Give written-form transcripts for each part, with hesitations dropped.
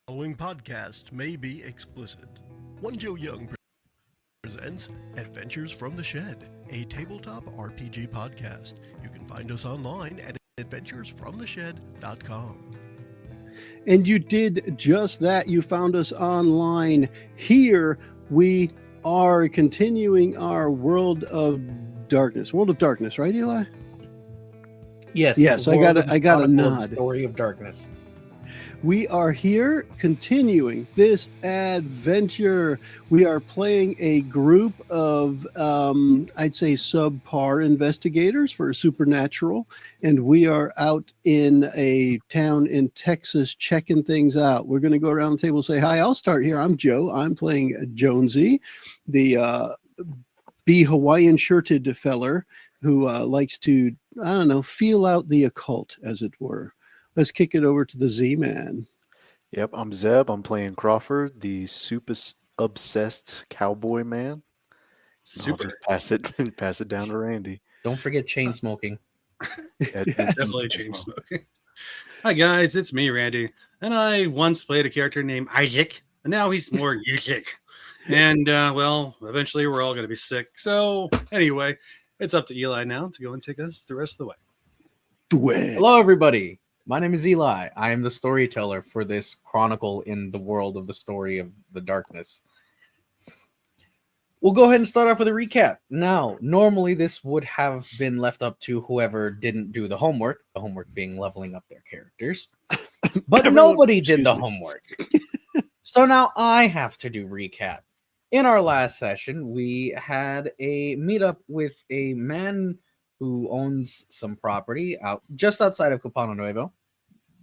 Following podcast may be explicit. One Joe Young presents Adventures from the Shed, a tabletop RPG podcast. You can find us online at adventuresfromtheshed.com. And you did just that. You found us online. Here we are continuing our World of Darkness. World of Darkness, right, Eli? Yes, I got a nod. Story of Darkness. We are here continuing this adventure. We are playing a group of, I'd say, subpar investigators for Supernatural. And we are out in a town in Texas checking things out. We're going to go around the table and say, hi, I'll start here. I'm Joe. I'm playing Jonesy, the Hawaiian shirted feller who likes to, feel out the occult, as it were. Let's kick it over to the Z-Man. Yep, I'm Zeb. I'm playing Crawford, the super obsessed cowboy man. Super. I'll just pass it down to Randy. Don't forget chain smoking. Definitely chain smoking. Hi guys, it's me, Randy, and I once played a character named Isaac, and now he's more Yusik. And eventually we're all going to be sick. So anyway, it's up to Eli now to go and take us the rest of the way. Hello, everybody. My name is Eli. I am the storyteller for this chronicle in the world of the story of the darkness. We'll go ahead and start off with a recap. Now, normally this would have been left up to whoever didn't do the homework being leveling up their characters. But nobody did the homework. So now I have to do recap. In our last session, we had a meetup with a man who owns some property just outside of Copano Nuevo.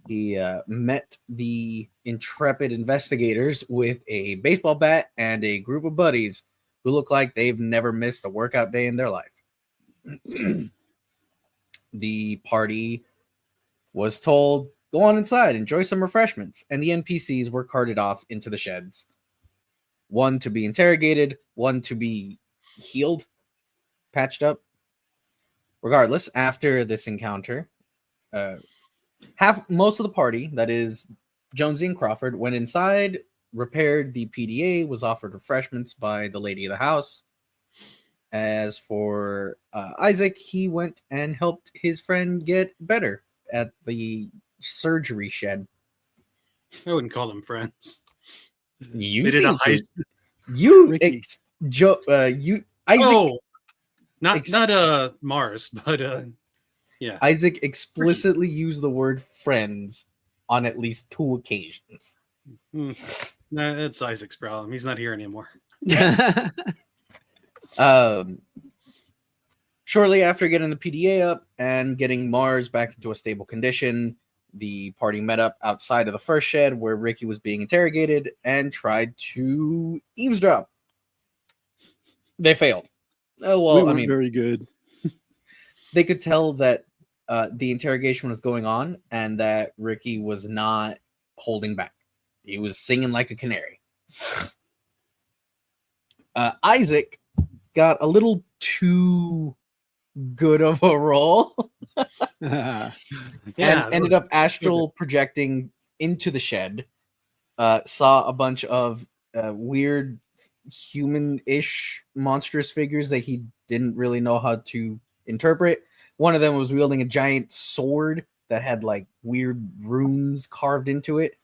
He met the intrepid investigators with a baseball bat and a group of buddies who look like they've never missed a workout day in their life. The party was told, go on inside, enjoy some refreshments, and the NPCs were carted off into the sheds. One to be interrogated, one to be healed, patched up. Regardless, after this encounter, most of the party, that is Jonesy and Crawford, went inside, repaired the PDA, was offered refreshments by the lady of the house. As for Isaac, he went and helped his friend get better at the surgery shed. I wouldn't call them friends. You They did a seem heist. to. You, Ricky. Isaac. Not Mars, but yeah. Isaac explicitly used the word friends on at least 2 occasions. Nah, that's Isaac's problem. He's not here anymore. Shortly after getting the PDA up and getting Mars back into a stable condition, the party met up outside of the first shed where Ricky was being interrogated and tried to eavesdrop. They failed. Oh, well, very good. They could tell that the interrogation was going on and that Ricky was not holding back. He was singing like a canary. Isaac got a little too good of a role and ended up astral projecting into the shed. Saw a bunch of weird human-ish monstrous figures that he didn't really know how to interpret. One of them was wielding a giant sword that had like weird runes carved into it.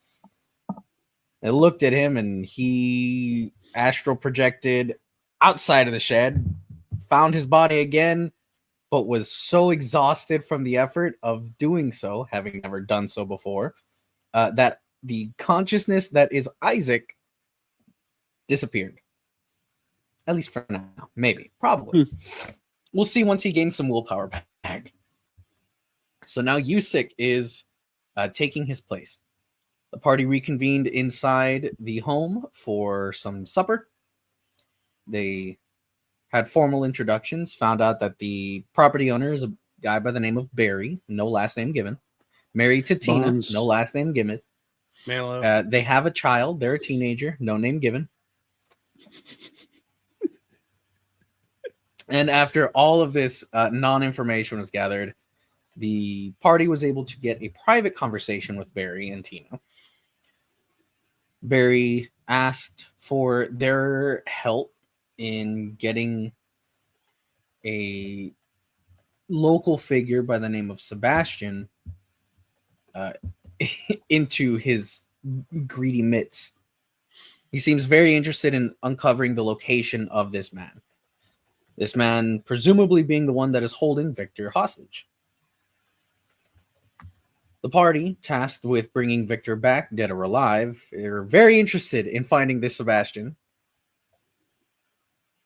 I looked at him and he astral projected outside of the shed, found his body again, but was so exhausted from the effort of doing so, having never done so before, that the consciousness that is Isaac disappeared. At least for now. Maybe. Probably. We'll see once he gains some willpower back. So now Yusik is taking his place. The party reconvened inside the home for some supper. They had formal introductions, found out that the property owner is a guy by the name of Barry, no last name given. Married to Tina, Bonds. no last name given. They have a child, they're a teenager, no name given. And after all of this non-information was gathered, the party was able to get a private conversation with Barry and Tina. Barry asked for their help in getting a local figure by the name of Sebatian into his greedy mitts. He seems very interested in uncovering the location of this man. This man presumably being the one that is holding Victor hostage. The party, tasked with bringing Victor back, dead or alive, are very interested in finding this Sebatian.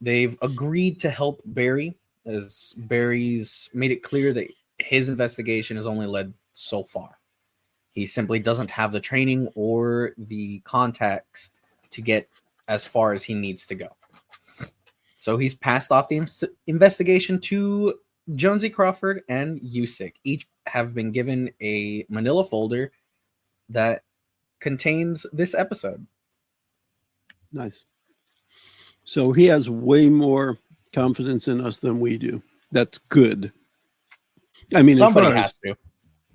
They've agreed to help Barry, as Barry's made it clear that his investigation has only led so far. He simply doesn't have the training or the contacts to get as far as he needs to go. So he's passed off the investigation to Jonesy Crawford and Usyk. Each have been given a manila folder that contains this episode. Nice. So he has way more confidence in us than we do. That's good. I mean, somebody has to.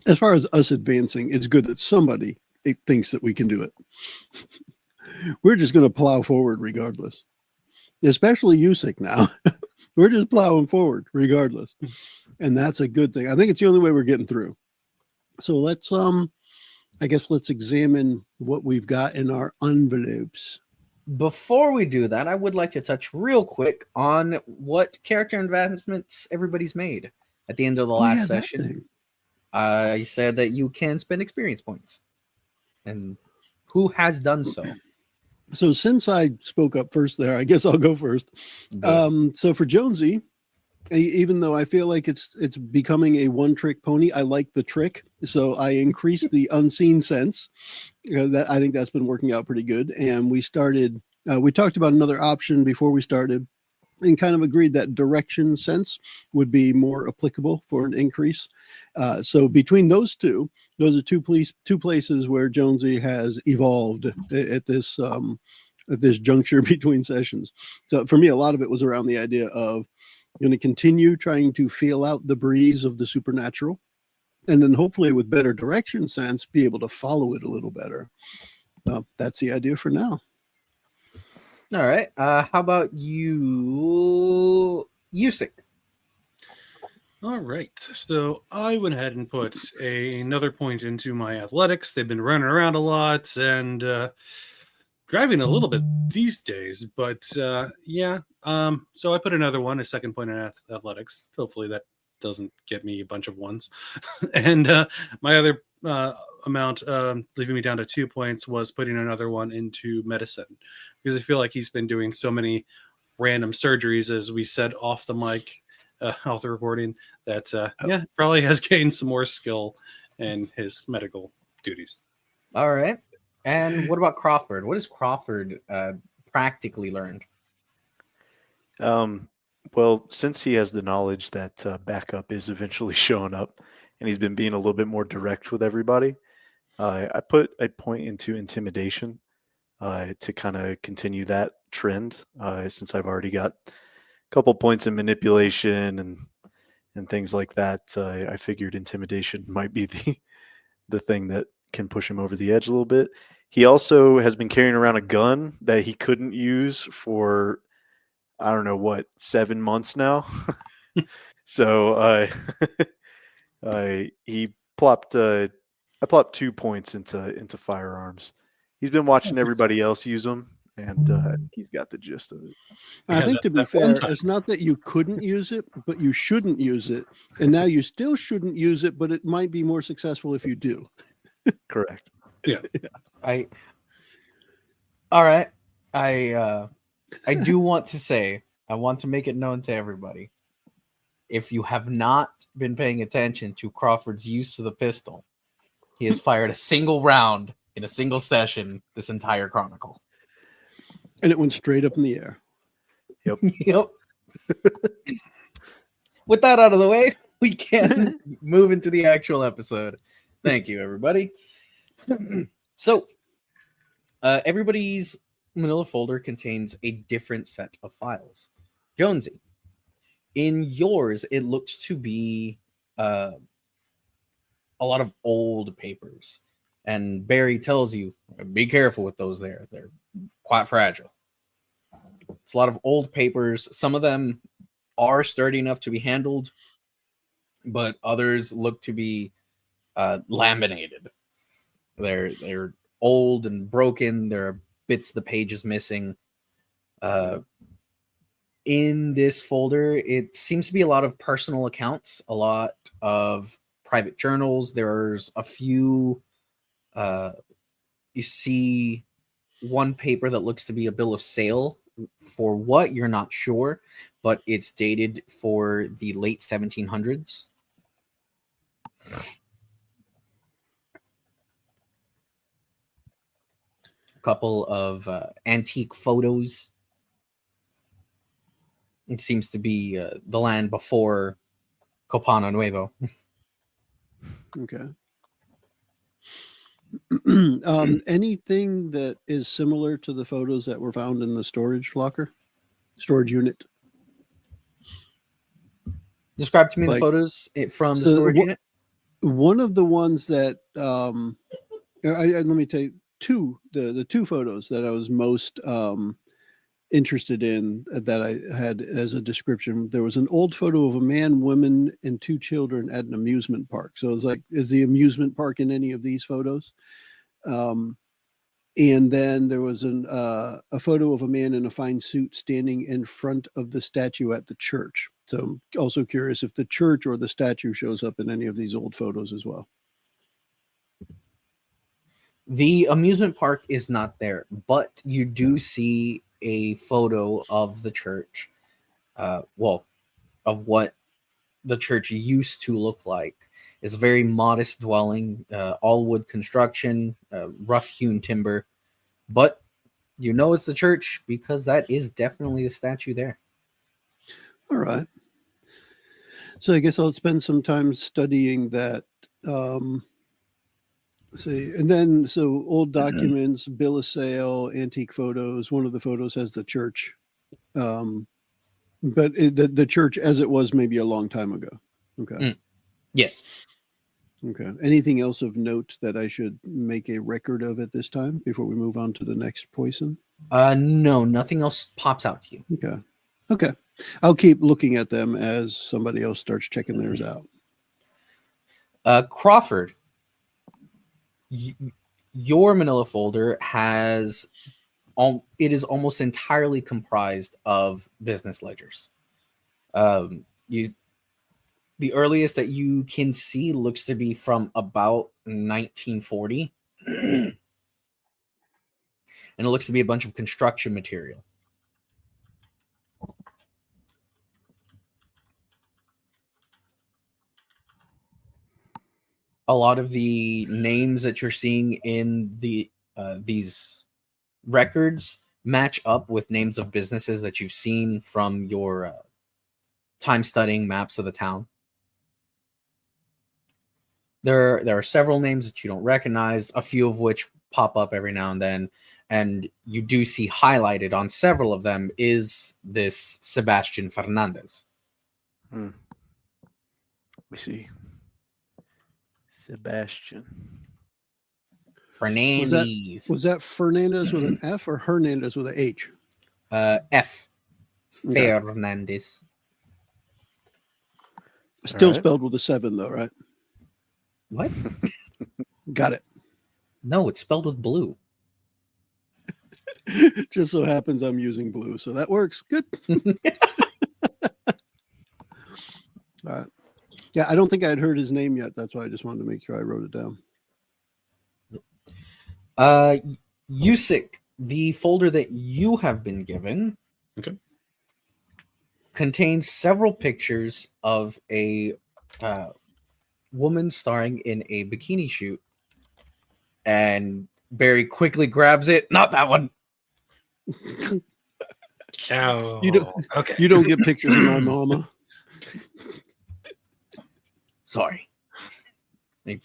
As far as us advancing, it's good that somebody thinks that we can do it. We're just going to plow forward regardless. Especially Usyk now. We're just plowing forward regardless. And that's a good thing. I think it's the only way we're getting through. So let's examine what we've got in our envelopes. Before we do that, I would like to touch real quick on what character advancements everybody's made at the end of the last session. I said that you can spend experience points. And who has done so? So since I spoke up first there, I guess I'll go first. So for Jonesy, even though I feel like it's becoming a one-trick pony, I like the trick. So I increased the unseen sense. I think that's been working out pretty good. And we talked about another option before we started and kind of agreed that direction sense would be more applicable for an increase. So between those are two places where Jonesy has evolved at this juncture between sessions. So for me, a lot of it was around the idea of going to continue trying to feel out the breeze of the supernatural, and then hopefully with better direction sense, be able to follow it a little better. That's the idea for now. All right. How about you, Usyk? All right. So I went ahead and put another point into my athletics. They've been running around a lot and driving a little bit these days. But so I put another one, a second point in athletics. Hopefully that doesn't get me a bunch of ones. And my other amount, leaving me down to 2 points, was putting another one into medicine, because I feel like he's been doing so many random surgeries, as we said off the mic, off the recording, that probably has gained some more skill in his medical duties. All right. And what about Crawford? What has Crawford practically learned? Well, since he has the knowledge that backup is eventually showing up, and he's been being a little bit more direct with everybody, I put a point into intimidation to kind of continue that trend, since I've already got a couple points in manipulation and things like that. I figured intimidation might be the thing that can push him over the edge a little bit. He also has been carrying around a gun that he couldn't use for, I don't know, 7 months now. So he plopped. I plopped 2 points into firearms. He's been watching everybody else use them, and he's got the gist of it. I think to be fair, it's not that you couldn't use it, but you shouldn't use it, and now you still shouldn't use it, but it might be more successful if you do. Correct. Yeah. All right. I do want to say, I want to make it known to everybody, if you have not been paying attention to Crawford's use of the pistol, he has fired a single round in a single session this entire chronicle. And it went straight up in the air. Yep. Yep. With that out of the way, we can move into the actual episode. Thank you, everybody. So, everybody's manila folder contains a different set of files. Jonesy, in yours, it looks to be a lot of old papers. And Barry tells you, be careful with those there. They're quite fragile. It's a lot of old papers. Some of them are sturdy enough to be handled, but others look to be laminated. They're old and broken. There are bits of the pages missing. In this folder, it seems to be a lot of personal accounts, a lot of private journals. There's a few. You see one paper that looks to be a bill of sale for what you're not sure, but it's dated for the late 1700s. A couple of antique photos. It seems to be the land before Copano Nuevo. Okay. Anything that is similar to the photos that were found in the storage unit? Describe to me the photos from the storage unit. One of the ones that let me tell you the two photos that I was most interested in that I had as a description. There was an old photo of a man, woman, and two children at an amusement park. So it was like, is the amusement park in any of these photos? And then there was a photo of a man in a fine suit standing in front of the statue at the church. So I'm also curious if the church or the statue shows up in any of these old photos as well. The amusement park is not there, but you do see a photo of the church, of what the church used to look like. It's a very modest dwelling, all wood construction, rough-hewn timber, but you know it's the church because that is definitely the statue there. All right. So I guess I'll spend some time studying that. And then so old documents, bill of sale, antique photos. One of the photos has the church, but the church as it was maybe a long time ago. Okay. Yes. Okay. Anything else of note that I should make a record of at this time before we move on to the next poison? No, nothing else pops out to you. Okay. I'll keep looking at them as somebody else starts checking theirs out. Crawford, your manila folder has it is almost entirely comprised of business ledgers. The earliest that you can see looks to be from about 1940. And it looks to be a bunch of construction material. A lot of the names that you're seeing in these records match up with names of businesses that you've seen from your time studying maps of the town. There are several names that you don't recognize, a few of which pop up every now and then, and you do see highlighted on several of them is this Sebastian Fernandez. We see. Sebastian Fernandez. Was that Fernandez with an F or Hernandez with an H? F. Fernandez. Still spelled with a 7 though, right? What? Got it. No, it's spelled with blue. Just so happens I'm using blue, so that works. Good. All right. Yeah, I don't think I had heard his name yet. That's why I just wanted to make sure I wrote it down. Yusik, the folder that you have been given contains several pictures of a woman starring in a bikini shoot. And Barry quickly grabs it. Not that one. You don't get pictures of my mama. Sorry. He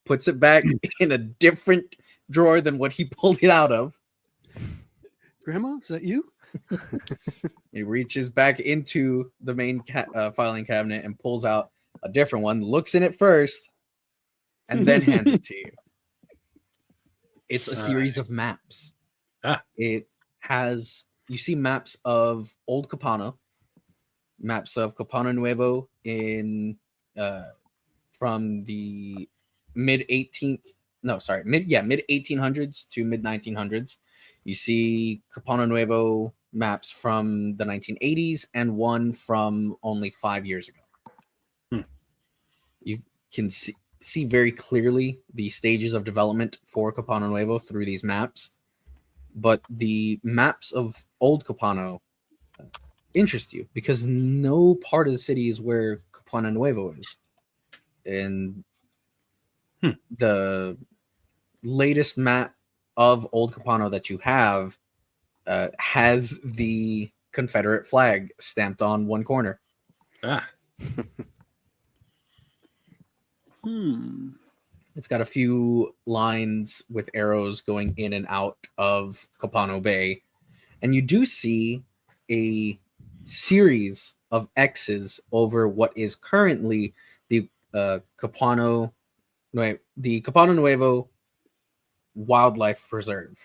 puts it back in a different drawer than what he pulled it out of. Grandma, is that you? He reaches back into the main filing cabinet and pulls out a different one, looks in it first, and then hands it to you. It's a series of maps. It has, you see maps of Old Copano, maps of Copano Nuevo in from the mid 1800s to mid 1900s. You see Copano Nuevo maps from the 1980s and one from only 5 years ago. You can see very clearly the stages of development for Copano Nuevo through these maps, but the maps of Old Copano interest you because no part of the city is where Copano Nuevo is. And the latest map of Old Copano that you have has the Confederate flag stamped on one corner. It's got a few lines with arrows going in and out of Copano Bay. And you do see a series of X's over what is currently the Copano Nuevo Wildlife Preserve.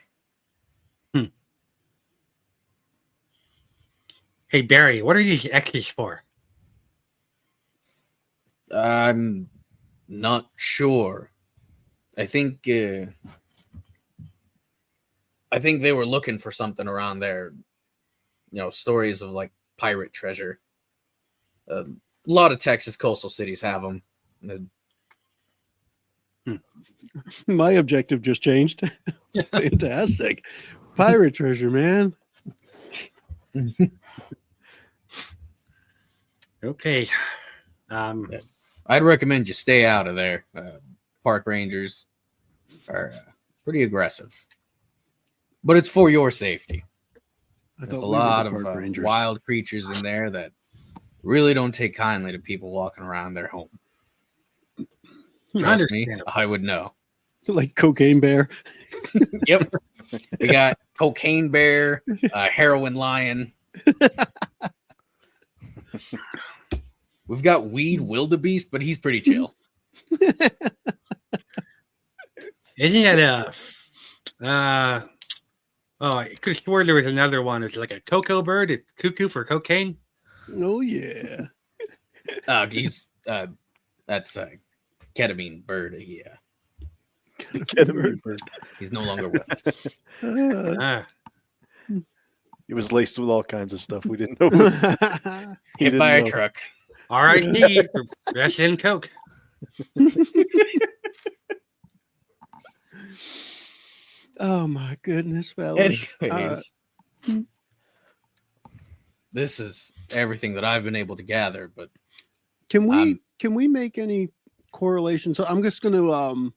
Hey, Barry, what are these X's for? I'm not sure. I think they were looking for something around there. Stories of like pirate treasure. A lot of Texas coastal cities have them. My objective just changed. Fantastic. Pirate treasure, man. Okay. I'd recommend you stay out of there. Park rangers are pretty aggressive, but it's for your safety. There's a lot of wild creatures in there that really don't take kindly to people walking around their home. Trust me, I would know. Like cocaine bear. Yep. We got cocaine bear, heroin lion. We've got weed wildebeest, but he's pretty chill. Isn't that I could have sworn there was another one. It's like a cocoa bird. It's cuckoo for cocaine. Oh yeah. That's a ketamine bird. Yeah. Ketamine bird. He's no longer with us. It was laced with all kinds of stuff we didn't know. Hit by a truck. R.I.P. Rest in coke. Oh my goodness, fellas. Anyways, this is everything that I've been able to gather, but can we make any correlation? So I'm just going to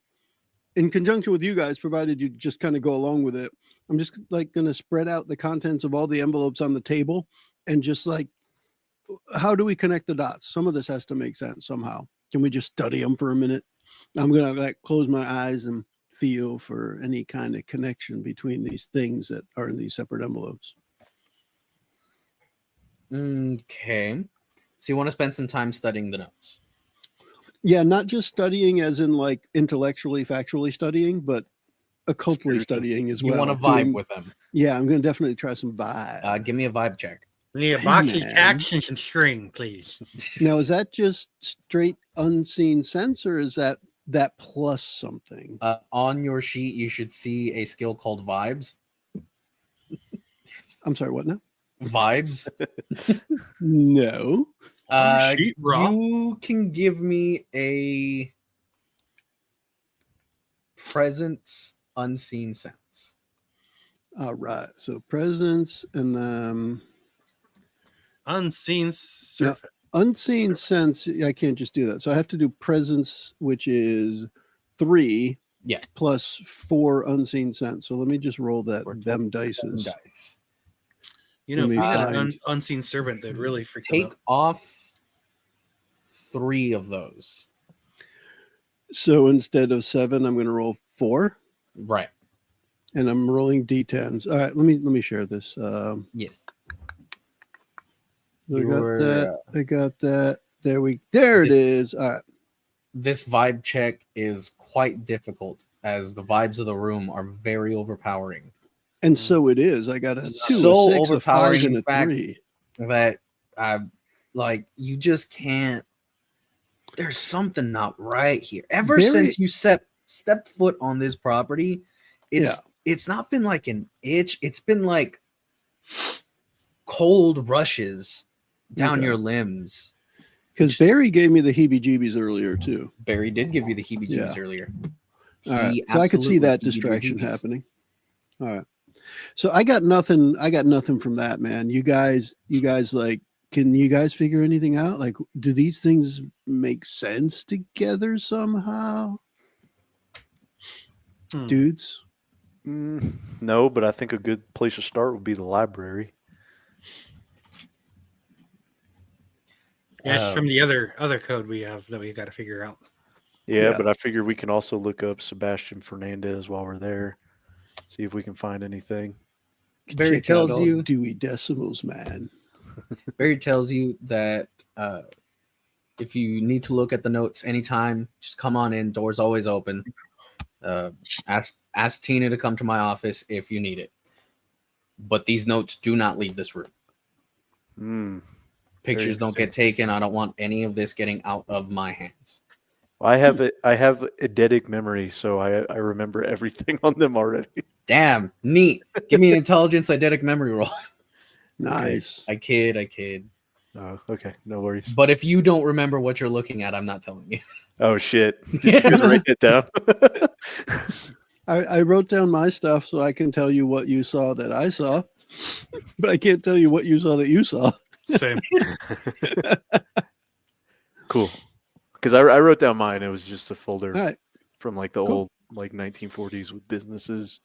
in conjunction with you guys, provided you just kind of go along with it, I'm just like going to spread out the contents of all the envelopes on the table and just like, how do we connect the dots? Some of this has to make sense somehow. Can we just study them for a minute? I'm going to like close my eyes and feel for any kind of connection between these things that are in these separate envelopes. Okay. So you want to spend some time studying the notes? Yeah, not just studying as in like intellectually, factually studying, but occultly studying as well. You want to vibe with them? Yeah, I'm going to definitely try some vibe. Give me a vibe check. We need a box of tacks and some string, please. Now, is that just straight unseen sense, or is that plus something? On your sheet, you should see a skill called vibes. I'm sorry, what now? Vibes? No. You can give me a presence unseen sense. All right. So presence and then unseen surface. Unseen sense. I can't just do that. So I have to do presence, which is 3. Yeah. Plus 4 unseen sense. So let me just roll them dices. You know, if we had an unseen servant, they'd really freak out. Take off 3 of those. So instead of 7, I'm going to roll 4. Right. And I'm rolling d10s. All right, let me share this. Yes. I got that. There it is. All right. This vibe check is quite difficult. as the vibes of the room are very overpowering. And so it is. I got a 2, So a 6, a 5, overpowering, and in a fact, 3. that like you just can't. There's something not right here. Ever since you stepped foot on this property, it's not been like an itch. It's been like cold rushes down your limbs. Because Barry gave me the heebie-jeebies earlier too. Barry did give you the heebie-jeebies earlier. All right. So I could see that distraction happening. All right. So I got nothing from that, man. You guys like, can you guys figure anything out? Like, do these things make sense together somehow? Dudes? No, but I think a good place to start would be the library. Yes, from the other code we have that we got to figure out. Yeah, but I figure we can also look up Sebatian Fernandez while we're there. See if we can find anything. Barry tells you Dewey Decimals, man. Barry tells you that if you need to look at the notes anytime, just come on in. Door's always open. Ask Tina to come to my office if you need it. But these notes do not leave this room. Pictures don't get taken. I don't want any of this getting out of my hands. Well, I have eidetic memory, so I remember everything on them already. Damn, neat. Give me an intelligence eidetic memory roll. Nice. I kid. Oh, okay. No worries. But if you don't remember what you're looking at, I'm not telling you. Oh, shit. Did you guys write it down? I wrote down my stuff so I can tell you what you saw that I saw, but I can't tell you what you saw that you saw. Same. Cool. Because I wrote down mine. It was just a folder from like the old like 1940s with businesses.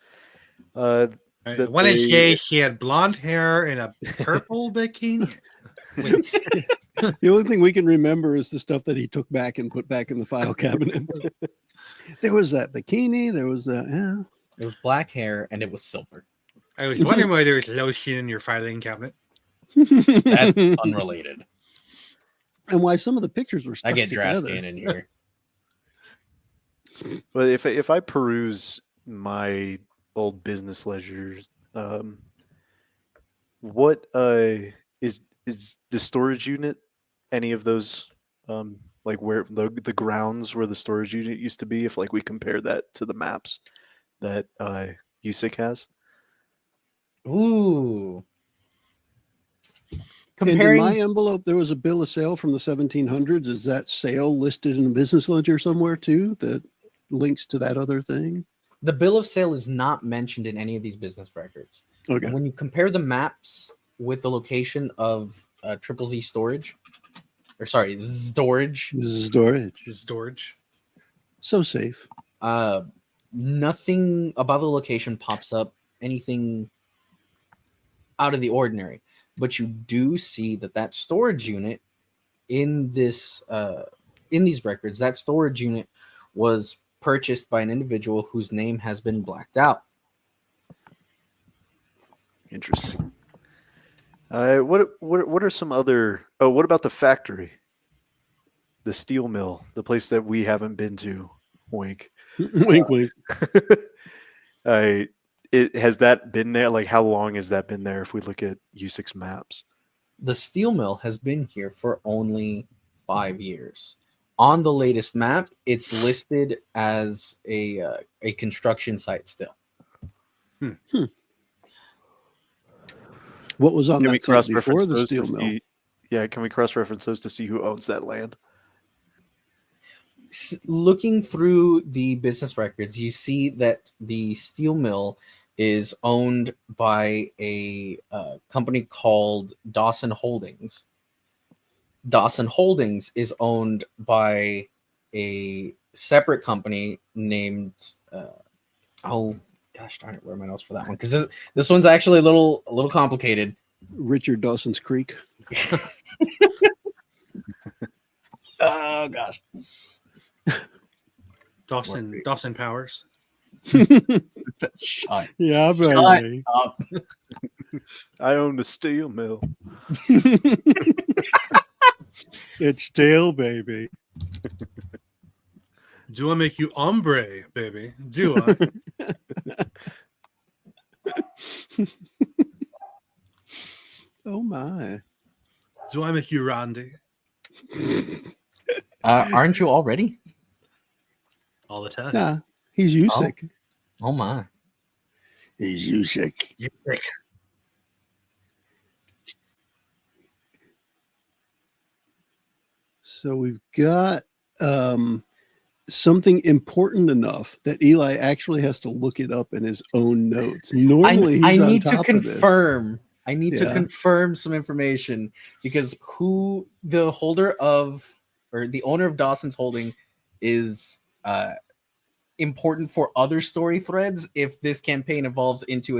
I want to say she had blonde hair and a purple bikini. The only thing we can remember is the stuff that he took back and put back in the file cabinet. There was that bikini. There was that. It was black hair and it was silver. I was wondering why there was lotion in your filing cabinet. That's unrelated. And why some of the pictures were stuck I get together. Drascan in here. But if I peruse my old business ledgers, what is the storage unit? Any of those, like where the grounds where the storage unit used to be? If like we compare that to the maps that USIC has. Ooh. And in my envelope, there was a bill of sale from the 1700s. Is that sale listed in a business ledger somewhere too that links to that other thing? The bill of sale is not mentioned in any of these business records. Okay. And when you compare the maps with the location of Triple Z storage, storage. So safe. Nothing about the location pops up, anything out of the ordinary. But you do see that storage unit in this in these records, that storage unit was purchased by an individual whose name has been blacked out. Interesting. What are some other? Oh, what about the factory, the steel mill, the place that we haven't been to? Wink. Wink, wink. Has that been there? Like, how long has that been there? If we look at U6 maps, the steel mill has been here for only 5 years. On the latest map, it's listed as a construction site still. What was on that site before the steel mill? Can we cross-reference those to see who owns that land? Looking through the business records, you see that the steel mill is owned by a company called Dawson Holdings. Dawson Holdings is owned by a separate company named gosh darn it, where are my notes for that one? Because this one's actually a little complicated. Richard Dawson's Creek. Oh gosh. Dawson Powers. Shut up. I own the steel mill. It's steel, baby. Do I make you hombre, baby? Do I? Oh my. Do I make you Randy? Aren't you already? All the time. Nah, he's Yusik. Oh my. He's Yusik. You think? So we've got something important enough that Eli actually has to look it up in his own notes. Normally, I he's on need to top of this. confirm. I need to Yeah. confirm some information because who the holder of or the owner of Dawson's Holding is important for other story threads if this campaign evolves into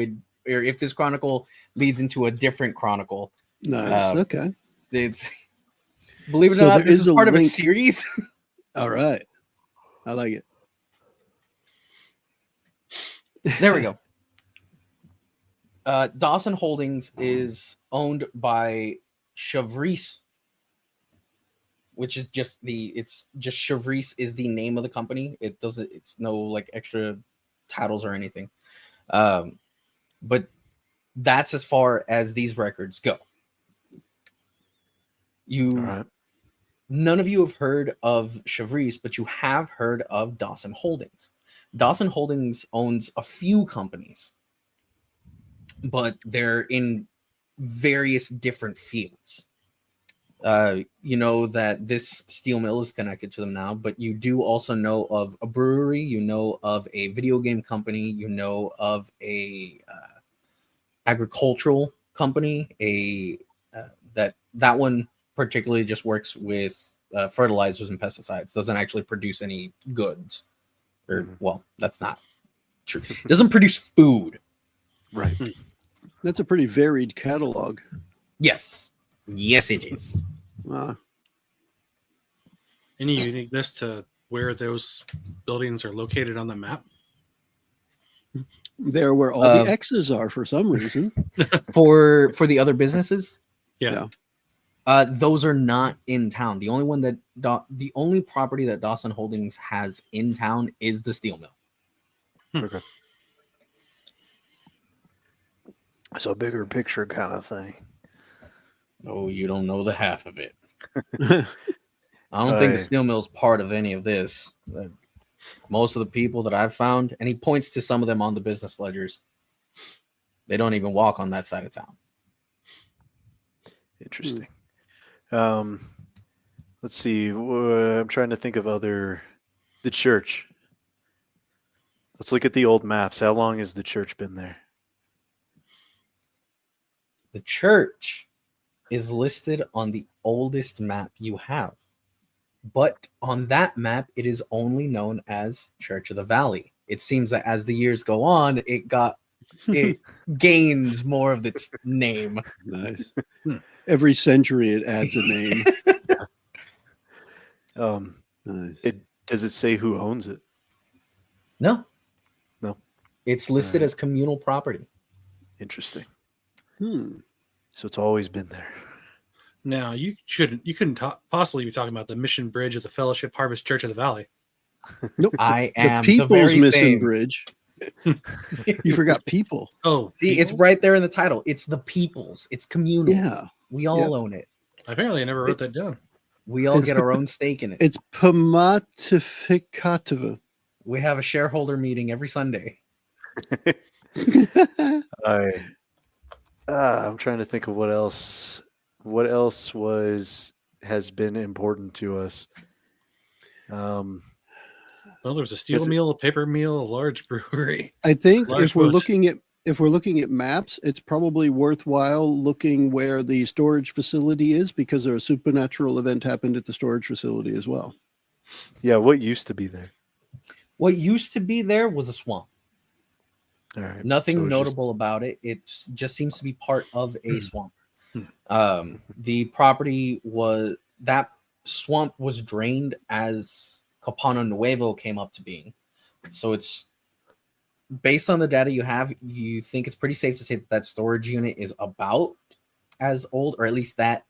or if this chronicle leads into a different chronicle. Nice. Okay. It's believe it or So not, there this is is a part of a link. series. All right. I like it. There we go. Dawson Holdings is owned by Chavris, which is just Chavris is the name of the company. It's no like extra titles or anything. But that's as far as these records go. All right. None of you have heard of Chavris, but you have heard of Dawson Holdings. Dawson Holdings owns a few companies, but they're in various different fields. You know that this steel mill is connected to them now, but you do also know of a brewery, you know of a video game company, you know of a agricultural company, that one particularly just works with fertilizers and pesticides, doesn't actually produce any goods. Or, well, that's not true. It doesn't produce food. Right. That's a pretty varied catalog. Yes. Yes, it is. Any uniqueness to where those buildings are located on the map? They're where all the X's are for some reason. For the other businesses? Yeah. Those are not in town. The only one that the only property that Dawson Holdings has in town is the steel mill. Okay. So bigger picture kind of thing. Oh, you don't know the half of it. I don't think the steel mill is part of any of this. Most of the people that I've found, and he points to some of them on the business ledgers, they don't even walk on that side of town. Interesting. Let's see. I'm trying to think of the church. Let's look at the old maps. How long has the church been there? The church is listed on the oldest map you have. But on that map, it is only known as Church of the Valley. It seems that as the years go on, it gains more of its name. Nice. Every century it adds a name. Nice. Does it say who owns it? No. It's listed as communal property. Interesting. So it's always been there. Now you couldn't possibly be talking about the Mission Bridge of the Fellowship Harvest Church of the Valley. Nope. I am the People's very Missing same. Bridge. You forgot people. Oh, see, people? It's right there in the title. It's the people's. It's communal. Yeah. We all own it. Apparently, I never wrote that down. We all get our own stake in it. It's Pomatificativa. We have a shareholder meeting every Sunday. I'm trying to think of what else. What else has been important to us? Well, there was a steel mill, a paper mill, a large brewery. I think Large if we're bush. looking at maps, it's probably worthwhile looking where the storage facility is because a supernatural event happened at the storage facility as well. Yeah, what used to be there? What used to be there was a swamp. All right. Nothing notable about it. It just seems to be part of a swamp. The property that swamp was drained as Copano Nuevo came up to being. So it's based on the data you have, you think it's pretty safe to say that storage unit is about as old, or at least that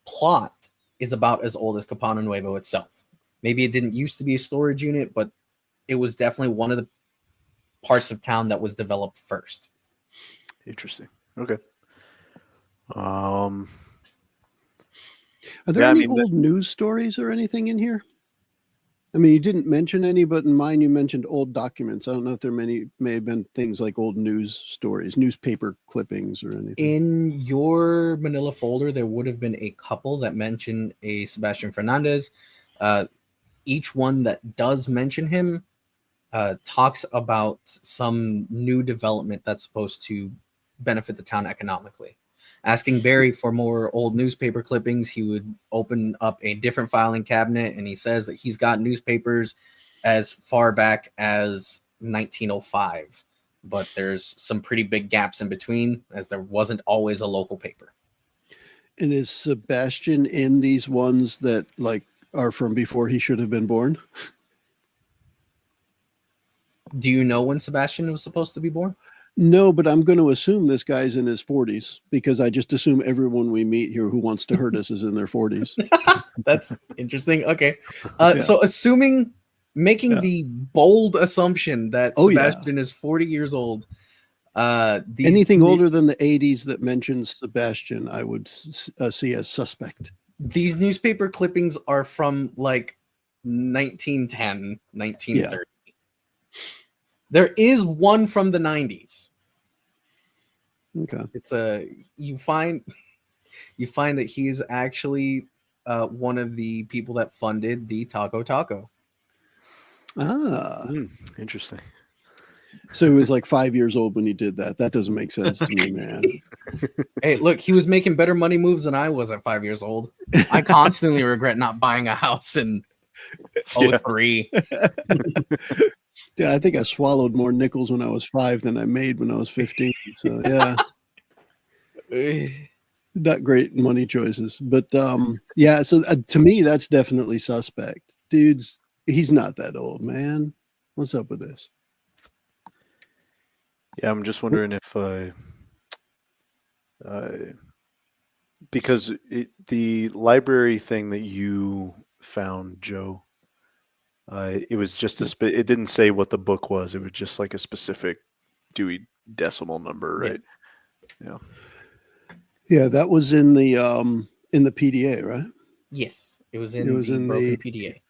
plot is about as old as Copano Nuevo itself. Maybe it didn't used to be a storage unit, but it was definitely one of the parts of town that was developed first. Interesting. Okay. Are there any old news stories or anything in here? I mean, you didn't mention any, but in mine you mentioned old documents. I don't know if there may have been things like old news stories, newspaper clippings or anything. In your manila folder, there would have been a couple that mention a Sebastian Fernandez. Each one that does mention him talks about some new development that's supposed to benefit the town economically. Asking Barry for more old newspaper clippings, he would open up a different filing cabinet, and he says that he's got newspapers as far back as 1905, but there's some pretty big gaps in between, as there wasn't always a local paper. And is Sebastian in these ones that like are from before he should have been born? Do you know when Sebastian was supposed to be born? No, but I'm going to assume this guy's in his 40s because I just assume everyone we meet here who wants to hurt us is in their 40s. That's interesting. Okay. So making the bold assumption that Sebastian is 40 years old. Anything older than the 80s that mentions Sebastian, I would see as suspect. These newspaper clippings are from like 1910, 1930. Yeah. There is one from the 90s. Okay. It's you find that he's actually one of the people that funded the Taco. Interesting. So he was like 5 years old when he did that. That doesn't make sense to me, man. Hey, look, he was making better money moves than I was at 5 years old. I constantly regret not buying a house in 2003. Yeah, I think I swallowed more nickels when I was 5 than I made when I was 15. So yeah, not great money choices. But yeah, so to me, that's definitely suspect. Dude's he's not that old, man. What's up with this? Yeah, I'm just wondering if because the library thing that you found, Joe. It was just it didn't say what the book was. It was just like a specific Dewey Decimal number, right? Yeah. Yeah, that was in the PDA, right? Yes, it was in the PDA.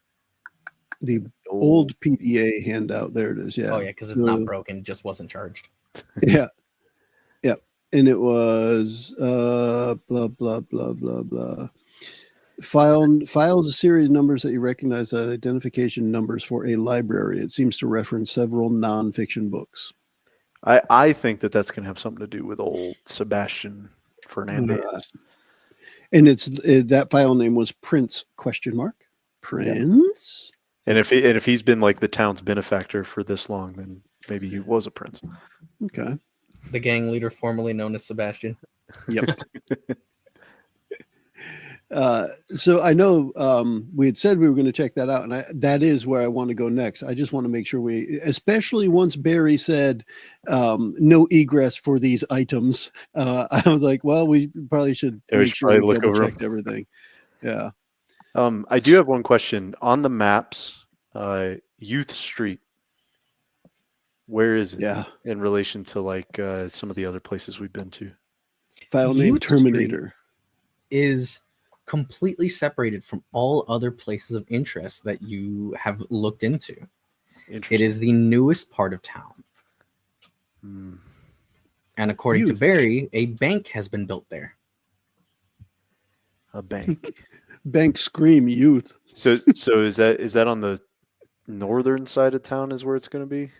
The old PDA handout. There it is. Yeah. Oh yeah, because it's not broken. It just wasn't charged. Yeah. Yeah, and it was blah blah blah blah blah. Files a series of numbers that you recognize as identification numbers for a library. It seems to reference several nonfiction books. I think that's going to have something to do with old Sebastian Fernandez. And that file name was Prince ? Prince. And if he's been like the town's benefactor for this long, then maybe he was a prince. Okay. The gang leader formerly known as Sebastian. Yep. So I know we had said we were going to check that out, and that is where I want to go next. I just want to make sure especially once Barry said no egress for these items, I was like, well, we probably should make sure we double-checked everything. Yeah. I do have one question. On the maps, Youth Street, where is it in relation to like some of the other places we've been to? File name Terminator. Is completely separated from all other places of interest that you have looked into. It is the newest part of town. And according to Barry, a bank has been built there. A bank. Bank scream youth. So is that on the northern side of town is where it's going to be?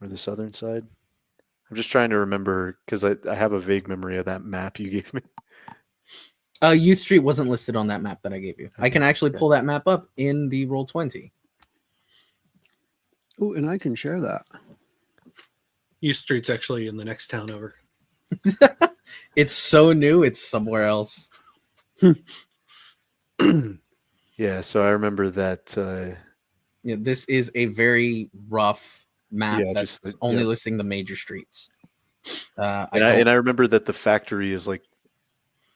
Or the southern side? I'm just trying to remember because I have a vague memory of that map you gave me. Youth Street wasn't listed on that map that I gave you. I can actually pull that map up in the Roll20. Oh, and I can share that. Youth Street's actually in the next town over. It's so new, it's somewhere else. Yeah, so I remember that. This is a very rough map that's only listing the major streets. And I remember that the factory is like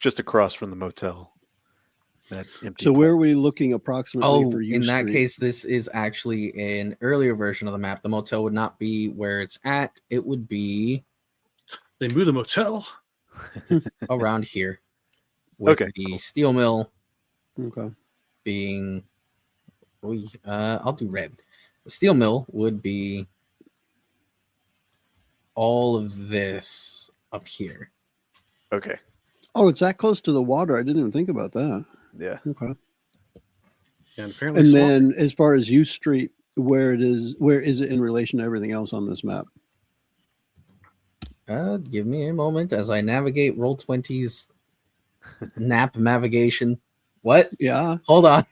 just across from the motel. that empty. So where are we looking approximately for U in that Street? case, this is actually an earlier version of the map. The motel would not be where it's at. It would be They moved the motel. around here with Okay, the cool. steel mill Okay. being I'll do red. The steel mill would be all of this up here. Okay. Oh, it's that close to the water. I didn't even think about that. Yeah. Okay. And apparently, And then as far as U Street, where is it in relation to everything else on this map? Give me a moment as I navigate Roll20's nap navigation. What? Yeah. Hold on.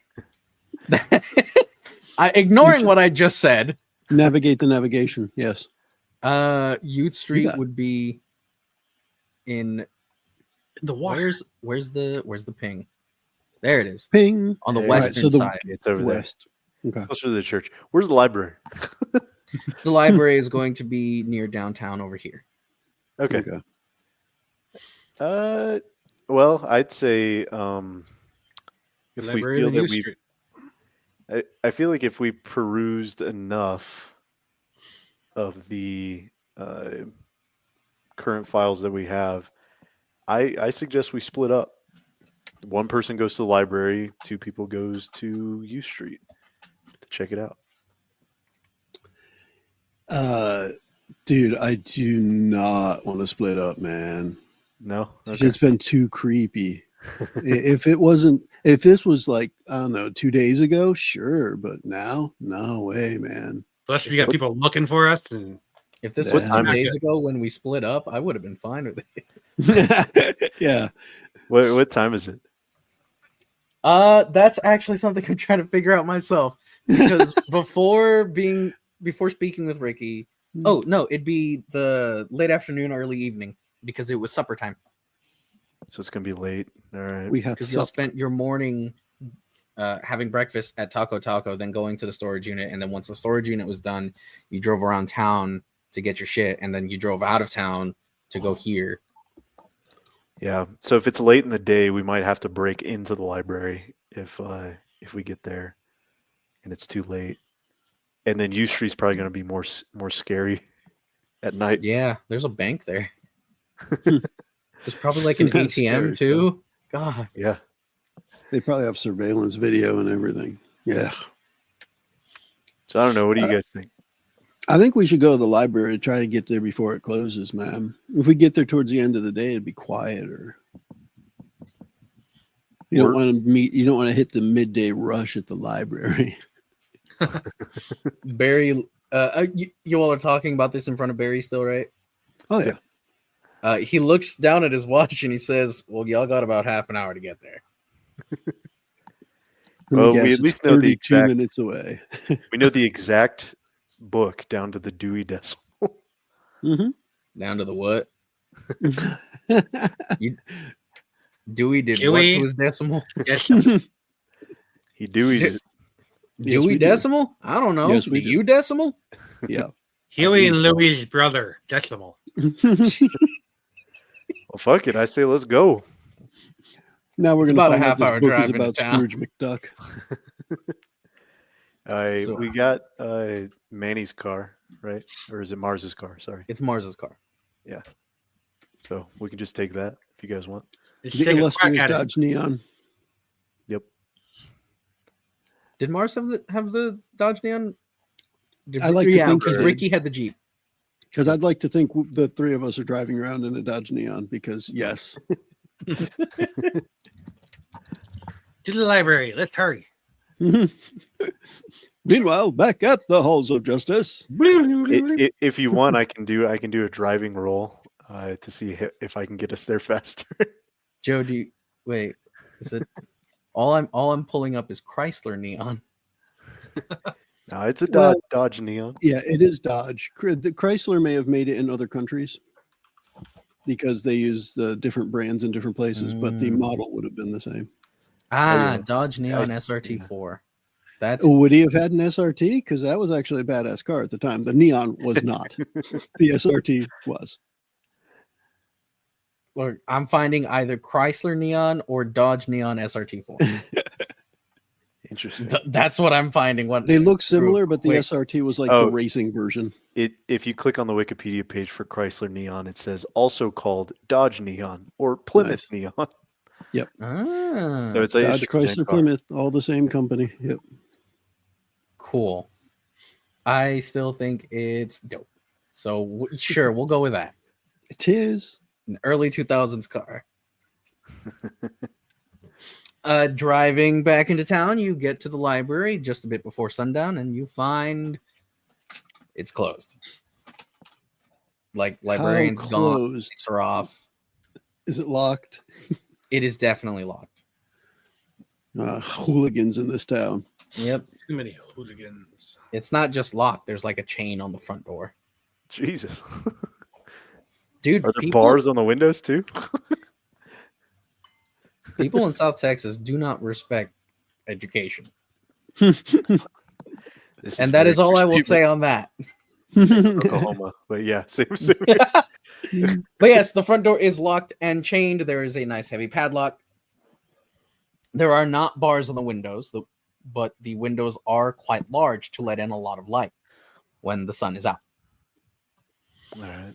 Ignoring what I just said. Navigate the navigation. Yes. Youth Street would be in the water. Where's the ping? There it is. Ping. On the Hey, western so the side. It's over West. Okay. there. Closer to the church. Where's the library? The library is going to be near downtown over here. Okay. Well, I'd say if we Library feel in that U we, Street. I feel like if we perused enough of the current files that we have, I suggest we split up. One person goes to the library, 2 people goes to U Street to check it out. Dude, I do not want to split up, man. No? Okay. It's been too creepy. If this was like, I don't know, 2 days ago, sure, but now, no way, man. Plus, we got people looking for us. And If this Yeah. was 2 Not days good. ago when we split up, I would have been fine with it. Yeah. What time is it? That's actually something I'm trying to figure out myself. Because before speaking with Ricky, oh no, it'd be the late afternoon, early evening, because it was supper time. So it's gonna be late. All right. We have Because y'all spent your morning having breakfast at Taco, then going to the storage unit, and then once the storage unit was done, you drove around town to get your shit, and then you drove out of town to go here. Yeah. So if it's late in the day, we might have to break into the library if we get there, and it's too late. And then U Street's probably going to be more scary at night. Yeah, there's a bank there. There's probably like an That's ATM scary too. God. Yeah. They probably have surveillance video and everything. Yeah. So I don't know. What do you guys think? I think we should go to the library to try to get there before it closes, man. If we get there towards the end of the day, it'd be quieter. You don't want to hit the midday rush at the library. Barry, you all are talking about this in front of Barry still, right? Oh yeah. He looks down at his watch and he says, "Well, y'all got about half an hour to get there." Well, Well, we at least know the 32 exact- minutes away. We know the exact book down to the Dewey Decimal. Down to the what? Dewey did Dewey? what to his decimal? yes, He Dewey'd it. Yes, Dewey we do. decimal? I don't know. Yes, we the do. U decimal? Yeah. Huey and Louie's brother, Decimal. Well, fuck it. I say let's go. Now we're It's going to about a find out half-hour this book drive is into about town. Scrooge McDuck. So- We got Manny's car, right? Or is it Mars's car? Sorry. It's Mars's car. So we can just take that if you guys want. Let's The take a crack illustrious at it. Dodge Neon. Yep. Did Mars have the Dodge Neon? I like to think he because did. Ricky had the Jeep. Because I'd like to think the three of us are driving around in a Dodge Neon because, yes. To the library. Let's hurry. Meanwhile, back at the halls of justice. If you want, I can do a driving roll to see if I can get us there faster. Joe, wait? Is it all I'm pulling up is Chrysler Neon? No, it's a Well- Dodge Neon. Yeah, it is Dodge. The Chrysler may have made it in other countries because they use the different brands in different places, but the model would have been the same. Ah, yeah. Dodge Neon Yeah, SRT4. That's Would he have had an SRT? Because that was actually a badass car at the time. The Neon was not. The SRT was. Look, I'm finding either Chrysler Neon or Dodge Neon SRT4. Interesting. That's what I'm finding. What They look similar, but the SRT was like the racing version. If you click on the Wikipedia page for Chrysler Neon, it says also called Dodge Neon or Plymouth Neon. Yep. So it's like Dodge, Chrysler, Plymouth, all the same company. Yep. Cool. I still think it's dope. So sure, we'll go with that. It is An early 2000s car. Driving back into town, you get to the library just a bit before sundown, and you find it's closed. Like librarians gone, lights are off. Is it locked? It is definitely locked. Hooligans in this town. Yep. Too many hooligans. It's not just locked. There's like a chain on the front door. Jesus. Dude, are there bars on the windows too? People in South Texas do not respect education. And that is all I will say on that. Oklahoma, but yeah, same. But yes, the front door is locked and chained. There is a nice heavy padlock. There are not bars on the windows, but the windows are quite large to let in a lot of light when the sun is out. All right.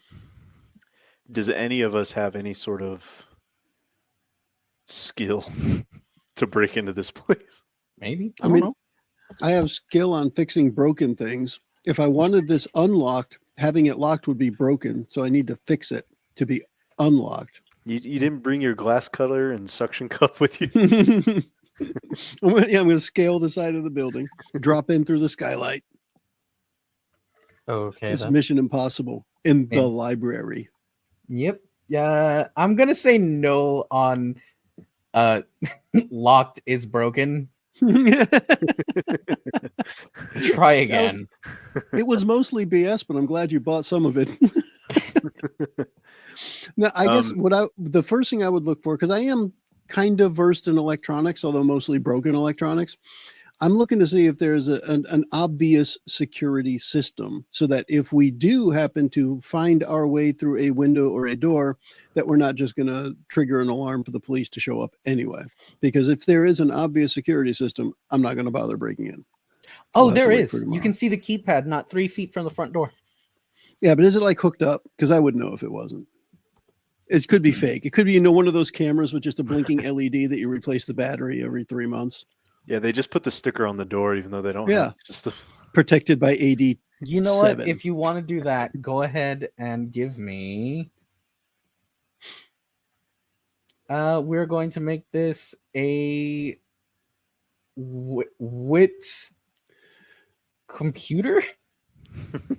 Does any of us have any sort of skill to break into this place? Maybe. I mean, I have skill on fixing broken things. If I wanted this unlocked, having it locked would be broken. So I need to fix it to be unlocked. You didn't bring your glass cutter and suction cup with you? I'm going to scale the side of the building, drop in through the skylight. Okay. It's Mission Impossible in the library. Yep. Yeah. I'm going to say no on locked is broken. Try again. It was mostly BS, but I'm glad you bought some of it. Now, I guess the first thing I would look for, because I am kind of versed in electronics, although mostly broken electronics, I'm looking to see if there's an obvious security system so that if we do happen to find our way through a window or a door, that we're not just going to trigger an alarm for the police to show up anyway. Because if there is an obvious security system, I'm not going to bother breaking in. Oh, there is. You can see the keypad not 3 feet from the front door. Yeah, but is it like hooked up? Because I wouldn't know if it wasn't. It could be fake. It could be, one of those cameras with just a blinking LED that you replace the battery every 3 months. Yeah, they just put the sticker on the door, even though they don't. Yeah, it's just protected by AD. You know what? If you want to do that, go ahead and give me. We're going to make this a wits computer.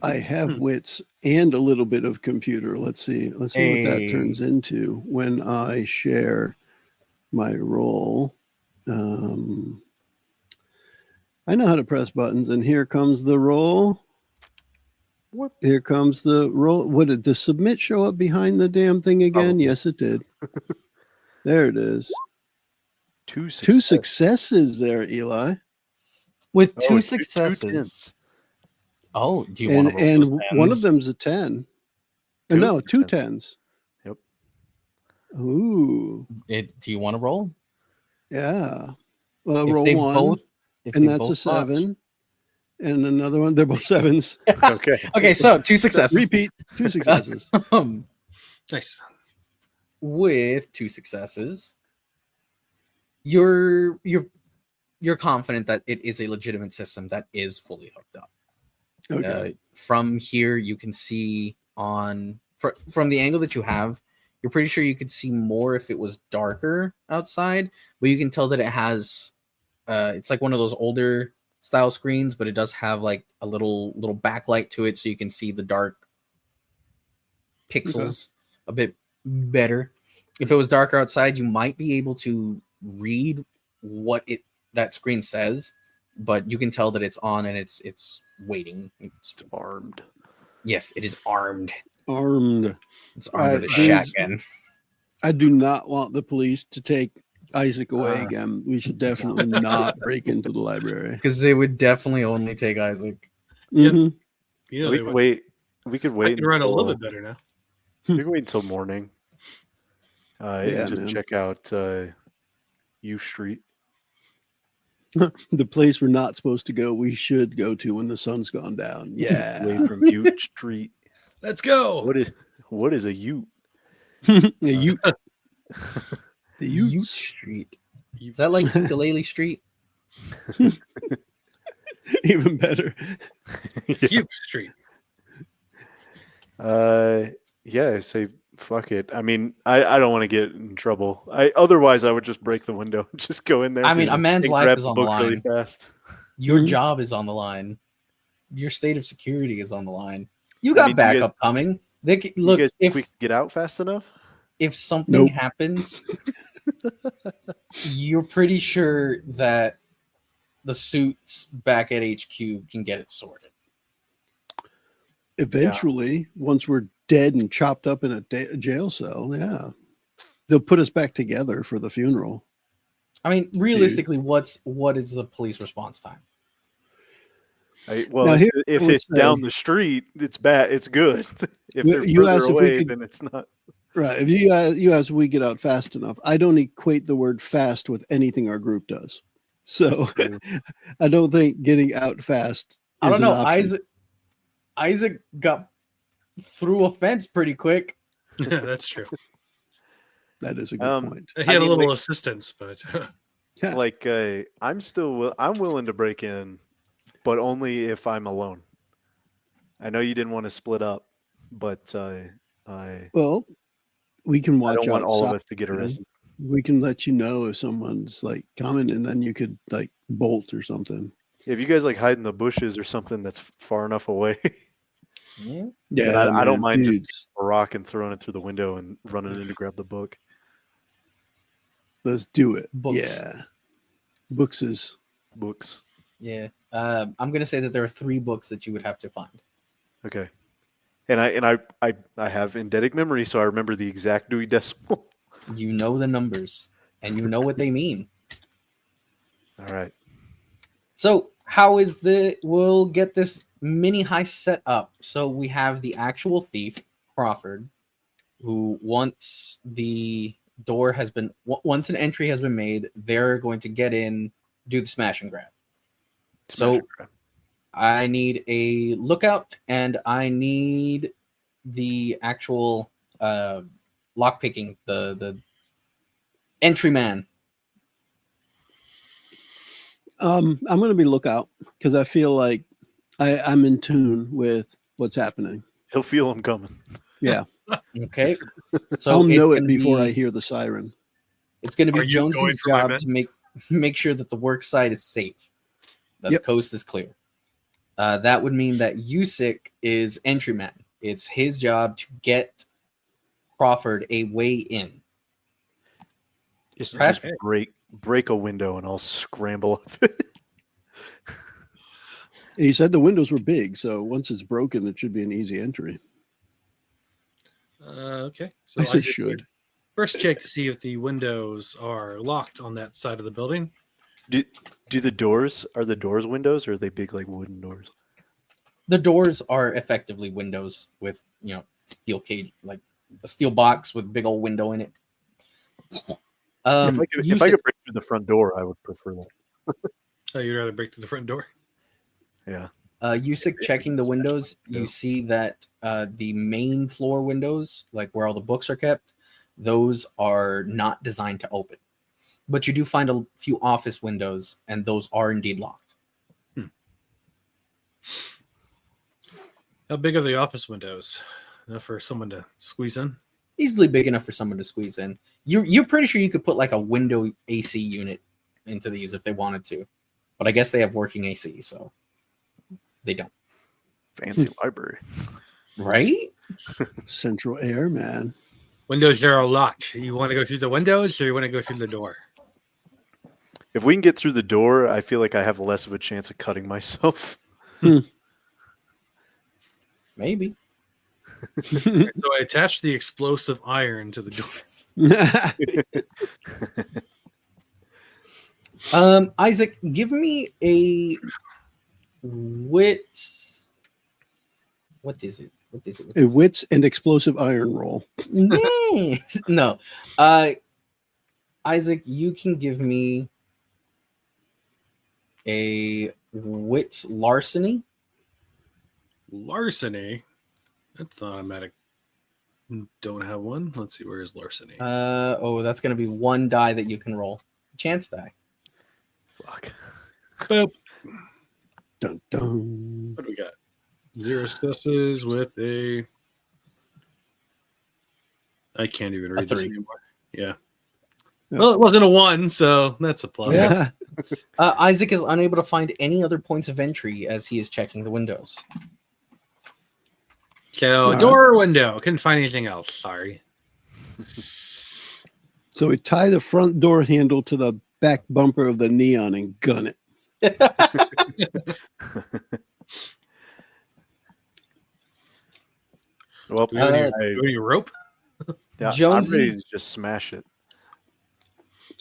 I have wits and a little bit of computer. Let's see what that turns into when I share my role. I know how to press buttons, and here comes the roll. Here comes the roll. What did the submit show up behind the damn thing again? Probably. Yes, it did. There it is. Two successes there, Eli. With two successes. Oh, do you want to roll and those one of them's a 10. No, 2 10s. Yep. Ooh. Do you want to roll? Yeah. Well, roll one. And that's a 7. And another one. They're both 7s. Okay, so 2 successes. Repeat. 2 successes. Nice. With 2 successes, you're confident that it is a legitimate system that is fully hooked up. Okay. From here, you can see from the angle that you have, you're pretty sure you could see more if it was darker outside, but you can tell that it has it's like one of those older style screens, but it does have like a little backlight to it, so you can see the dark pixels a bit better. If it was darker outside, you might be able to read what that screen says, but you can tell that it's on and it's waiting. It's armed. Yes, it is armed. Armed. It's armed with a shotgun. I do not want the police to take Isaac away again. We should definitely not break into the library, because they would definitely only take Isaac. Mm-hmm. Yeah, we could wait. We could wait. I can run a little bit better now. We can wait until morning. And just man. check out U Street. The place we're not supposed to go, we should go to when the sun's gone down. Yeah. Away from Ute Street. Let's go. What is a Ute? The Ute. The Ute Utes. Street. Is that like Ukulele Street? Even better. Hugh Street. Yeah, say fuck it. I mean, I don't want to get in trouble. Otherwise I would just break the window and just go in there. I mean, a man's and life grab is the on the book really line. fast. Your Mhm. job is on the line. Your state of security is on the line. You got backup coming. They look you guys think if we can get out fast enough? if something Nope. happens, you're pretty sure that the suits back at HQ can get it sorted. Eventually, once we're dead and chopped up in a jail cell, yeah, they'll put us back together for the funeral. I mean, realistically, what is the police response time? Well, Now, here if I would it's say- down the street, it's bad. It's good. If You- they're you further asked if we away, could- then it's not. Right. If you ask if we get out fast enough, I don't equate the word fast with anything our group does. So True. I don't think getting out fast. I don't is an know. option. Isaac got through a fence pretty quick. That's true. That is a good point. He had a mean, little like- assistance, but Yeah. Like I'm willing to break in, but only if I'm alone. I know you didn't want to split up, but Well, we can I watch don't want all of outside. us to get man. arrested. We can let you know if someone's like coming, and then you could like bolt or something. If you guys like hide in the bushes or something that's far enough away, Yeah. Yeah, I don't mind just dudes. a rock and throwing it through the window and running in to grab the book. Let's do it. Books. Yeah, books is Books. Yeah. I'm gonna say that there are 3 books that you would have to find. Okay. And I have eidetic memory, so I remember the exact Dewey Decimal. You know the numbers and you know what they mean. All right. So we'll get this mini heist set up. So we have the actual thief, Crawford, who once an entry has been made, they're going to get in, do the smash and grab. So I need a lookout and I need the actual lock picking, the entry man. I'm going to be lookout because I feel like I'm in tune with what's happening. He'll feel him coming. Yeah, Okay. So I'll know it's it gonna before I be- hear the siren. It's going to Are be you going Jones's for my job men? to make sure that the work site is safe, that Yep. the coast is clear. That would mean that Usyk is entryman. It's his job to get Crawford a way in. Just Perhaps- break a window and I'll scramble up. He said the windows were big, so once it's broken, it should be an easy entry. okay. So I say Isaac would should. first check to see if the windows are locked on that side of the building. Do the doors windows or are they big like wooden doors? The doors are effectively windows with, steel cage, like a steel box with a big old window in it. If I Usyk- could break through the front door, I would prefer that. Oh, you'd rather break through the front door? Yeah. Usyk checking the windows, you see that the main floor windows, like where all the books are kept, those are not designed to open. But you do find a few office windows, and those are indeed locked. How big are the office windows? Enough for someone to squeeze in? Easily big enough for someone to squeeze in. You're pretty sure you could put like a window AC unit into these if they wanted to. But I guess they have working AC, so they don't. Fancy library. Right? Central air, man. Windows are all locked. You want to go through the windows or you want to go through the door? If we can get through the door, I feel like I have less of a chance of cutting myself. Maybe. So I attached the explosive iron to the door. Isaac, give me a wit. What is it? A wits and explosive iron roll. No. Isaac, you can give me a wits larceny. Larceny? That's not automatic. Don't have one. Let's see, where is larceny? That's going to be one die that you can roll. Chance die. Fuck. Boop. Dun, dun. What do we got? 0 successes with a... I can't even read this anymore. Yeah. Well, it wasn't a 1, so that's a plus. Yeah. Isaac is unable to find any other points of entry as he is checking the windows. So, door or window. Couldn't find anything else. Sorry. So we tie the front door handle to the back bumper of the Neon and gun it. Well, Do we need a rope? yeah, I'm Jonesy- ready to just smash it.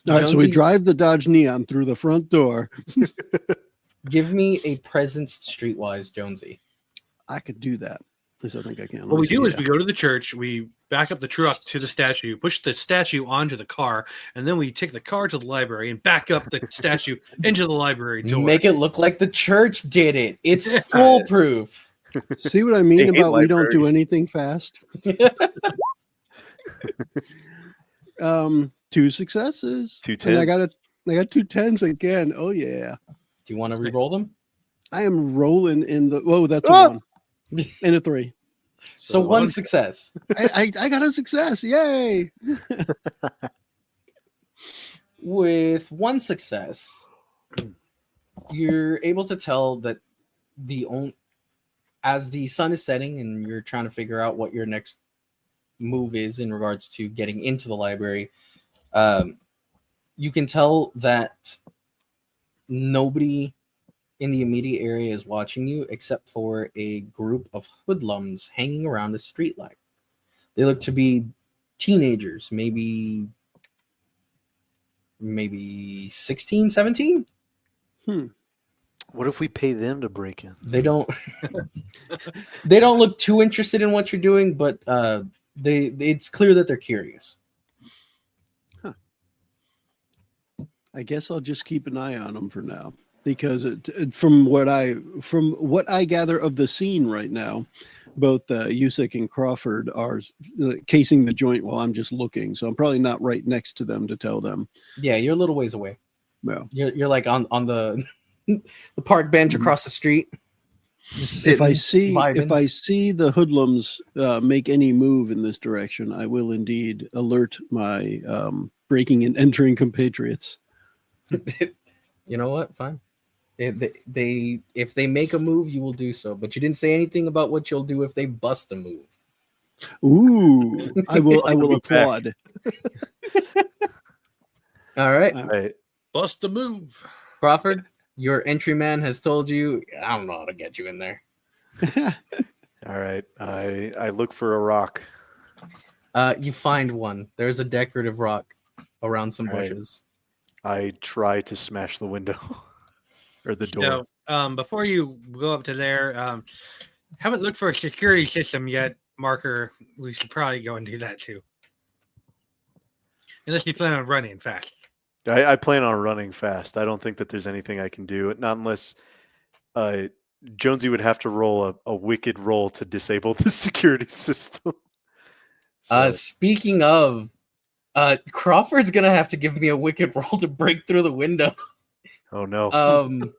All right, so we Jonesy- drive the Dodge Neon through the front door. Give me a presence streetwise, Jonesy. I could do that. At least I think I can. What we do is we go to the church, we back up the truck to the statue, push the statue onto the car, and then we take the car to the library and back up the statue into the library door. Make it look like the church did it. It's foolproof. See what I mean I hate about we don't do libraries. anything fast? 2 successes. 2 And I 10s. got 2 10s again. Oh yeah. Do you want to re-roll them? I am rolling in the that's a 1 and a 3. So one success. I got a success. Yay. With one success, you're able to tell that as the sun is setting and you're trying to figure out what your next move is in regards to getting into the library, you can tell that nobody in the immediate area is watching you except for a group of hoodlums hanging around a streetlight. They look to be teenagers, maybe 16, 17. What if we pay them to break in? They don't they don't look too interested in what you're doing, but it's clear that they're curious. I guess I'll just keep an eye on them for now, because from what I gather of the scene right now, both Usyk and Crawford are casing the joint while I'm just looking, so I'm probably not right next to them to tell them. Yeah, you're a little ways away. Well, You're like on the the park bench across the street. Just if I vibing. see the hoodlums make any move in this direction, I will indeed alert my breaking and entering compatriots. You know what? Fine. If they make a move, you will do so. But you didn't say anything about what you'll do if they bust a move. Ooh, I will applaud. All right, Right. Bust a move. Crawford, your entry man has told you, I don't know how to get you in there. All right. I look for a rock. You find one. There's a decorative rock around some All right. bushes. I try to smash the window or the door. So, before you go up to there, haven't looked for a security system yet, Marker. We should probably go and do that too. Unless you plan on running fast. I plan on running fast. I don't think that there's anything I can do. Not unless Jonesy would have to roll a wicked roll to disable the security system. So, Speaking of, Crawford's gonna have to give me a wicked roll to break through the window. oh no.